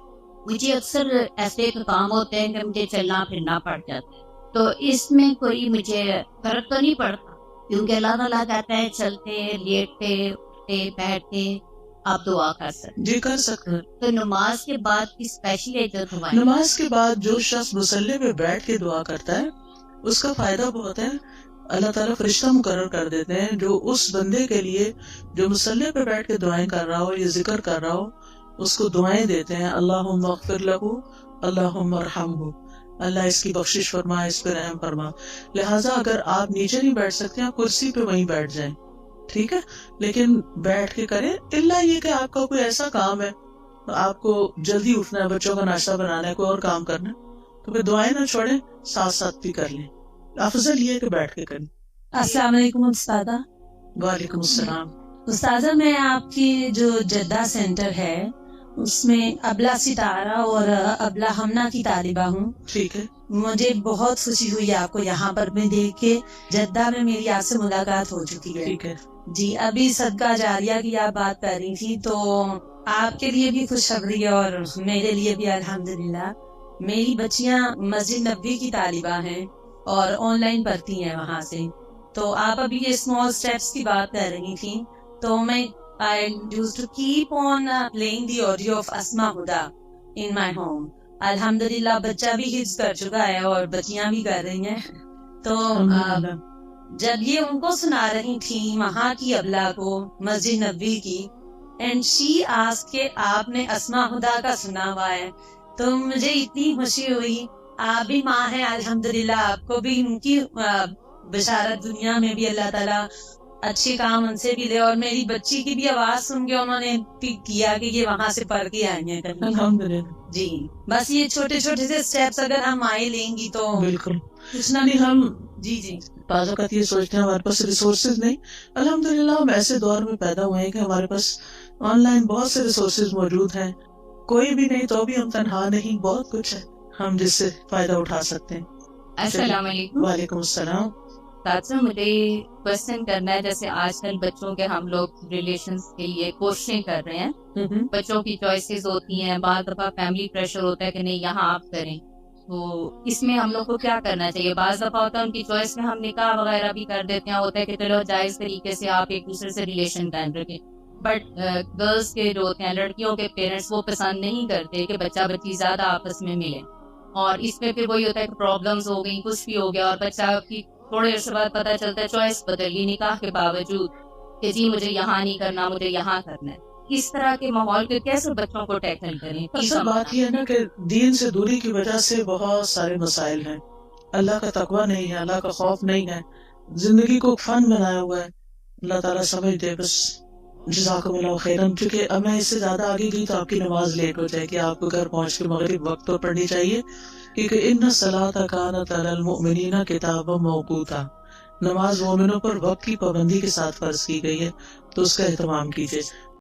مجھے اکثر ایسے کام ہوتے ہیں کہ مجھے چلنا پھرنا پڑ جاتا ہے. تو اس میں کوئی مجھے فرق تو نہیں پڑتا کیونکہ اللہ تعالیٰ کہتا ہے چلتے لیٹتے اٹھتے بیٹھتے آپ دعا کر سکتے. جی کر سکتے ہیں. تو نماز کے بعد کی اسپیشلی جو دعائیں، نماز کے بعد جو شخص مصلی پہ بیٹھ کے دعا کرتا ہے اس کا فائدہ بہت ہے. اللہ تعالیٰ فرشتہ مقرر کر دیتے ہیں جو اس بندے کے لیے جو مصلی پہ بیٹھ کے دعائیں کر رہا ہو یا ذکر کر رہا ہو اس کو دعائیں دیتے ہیں. اللہم اغفر لہ، اللہم ارحمہ، اللہ اس کی بخشش فرما، اس پہ رحم فرما. لہٰذا اگر آپ نیچے نہیں بیٹھ سکتے آپ کرسی پہ وہیں بیٹھ جائیں. ٹھیک ہے؟ لیکن بیٹھ کے کریں، الا یہ کہ آپ کا کوئی ایسا کام ہے آپ کو جلدی اٹھنا ہے، بچوں کا ناشتہ بنانا ہے، کوئی اور کام کرنا ہے، تو پھر دعائیں نہ چھوڑیں، ساتھ ساتھ بھی کر لیں. افضل یہ ہے کہ بیٹھ کے کریں. السلام علیکم استاذہ. وعلیکم السلام. استاذہ میں آپ کی جو جدہ سینٹر ہے اس میں ابلا ستارہ اور ابلا ہمنا کی طالبہ ہوں. ٹھیک ہے. مجھے بہت خوشی ہوئی آپ کو یہاں پر میں دیکھ کے. جدہ میں میری آپ سے ملاقات ہو چکی ہے. ٹھیک ہے. جی ابھی صدقہ جاریہ کی آپ بات کر رہی تھی تو آپ کے لیے بھی خوشخبری ہے اور میرے لیے بھی الحمدللہ. میری بچیاں مسجد نبوی کی طالبہ ہیں اور آن لائن پڑھتی ہیں وہاں سے. تو آپ ابھی یہ اسمال اسٹیپس کی بات کر رہی تھی تو میں I used to keep on playing the audio of Asma Huda in my home. الحمدللہ بچہ بھی حفظ کر چکا ہے اور بچیاں بھی کر رہی ہیں. تو جب یہ ان کو سنا رہی تھی وہاں کی ابلا کو مسجد نبوی کی اینڈ شی آسکڈ کہ آپ نے اسما ہدا کا سنا ہوا ہے تو مجھے اتنی خوشی ہوئی. آپ بھی ماں ہیں الحمدللہ، آپ کو بھی ان کی بشارت دنیا میں بھی اللہ تعالیٰ اچھے کام ان سے بھی دے. اور میری بچی کی بھی آواز سن کے انہوں نے پک کیا کہ یہ وہاں سے پڑھ کے آئی ہیں کہیں. الحمدللہ. جی بس یہ چھوٹے چھوٹے سے اسٹیپس اگر ہم آئے لیں گی تو بالکل کچھ نہ نہیں. ہم جی بعض اوقات یہ سوچتے ہیں ہمارے پاس ریسورسز نہیں. الحمدللہ ہم ایسے دور میں پیدا ہوئے ہیں کہ ہمارے پاس آن لائن بہت سے ریسورسز موجود ہیں. کوئی بھی نہیں تو بھی ہم تنہا نہیں، بہت کچھ ہے ہم جس سے فائدہ اٹھا سکتے ہیں. السلام علیکم. وعلیکم السلام. ساتھ مجھے کوشچن کرنا ہے، جیسے آج کل بچوں کے ہم لوگ ریلیشنز کے لیے کوششیں کر رہے ہیں. بچوں کی چوائسیز ہوتی ہیں، بعض دفعہ فیملی پریشر ہوتا ہے کہ نہیں یہاں آپ کریں. تو اس میں ہم لوگ کو کیا کرنا چاہیے؟ بعض دفعہ ہوتا ہے ان کی چوائس میں ہم نکاح وغیرہ بھی کر دیتے ہیں، ہوتا ہے کہ چلو جائز طریقے سے آپ ایک دوسرے سے ریلیشن قائم رکھیں. بٹ گرلس کے جو ہوتے ہیں، لڑکیوں کے پیرنٹس وہ پسند نہیں کرتے کہ بچہ بچی زیادہ آپس میں ملے. اور اس میں پھر وہی ہوتا ہے کہ پرابلمز ہو گئی، کچھ بھی ہو گیا اور بچہ کی تھوڑے عرصے بعد پتہ چلتا ہے چوائس بدل گئی نکاح کے باوجود کہ جی مجھے یہاں نہیں کرنا، مجھے یہاں کرنا ہے. اس طرح کے ماحول کو کیسے بچوں کو ٹیکل کریں؟ اصل بات یہ ہے نا کہ دین سے دوری کی وجہ سے بہت سارے مسائل ہیں. اللہ کا تقوی نہیں ہے، اللہ کا خوف نہیں ہے، زندگی کو فن بنایا ہوا ہے. اللہ تعالیٰ سمجھ دے. بس جزاکم اللہ خیرن. چونکہ اب میں اس سے زیادہ آگے گئی تو آپ کی نماز لیٹ ہو جائے گی، آپ کو گھر پہنچ کے مغرب وقت پر پڑھنی چاہیے کیونکہ ان الصلاۃ کانت علی المؤمنین کتابا موقوتا، نماز مومنوں پر وقت کی پابندی کے ساتھ فرض کی گئی ہے، تو اس کا اہتمام کیجیے.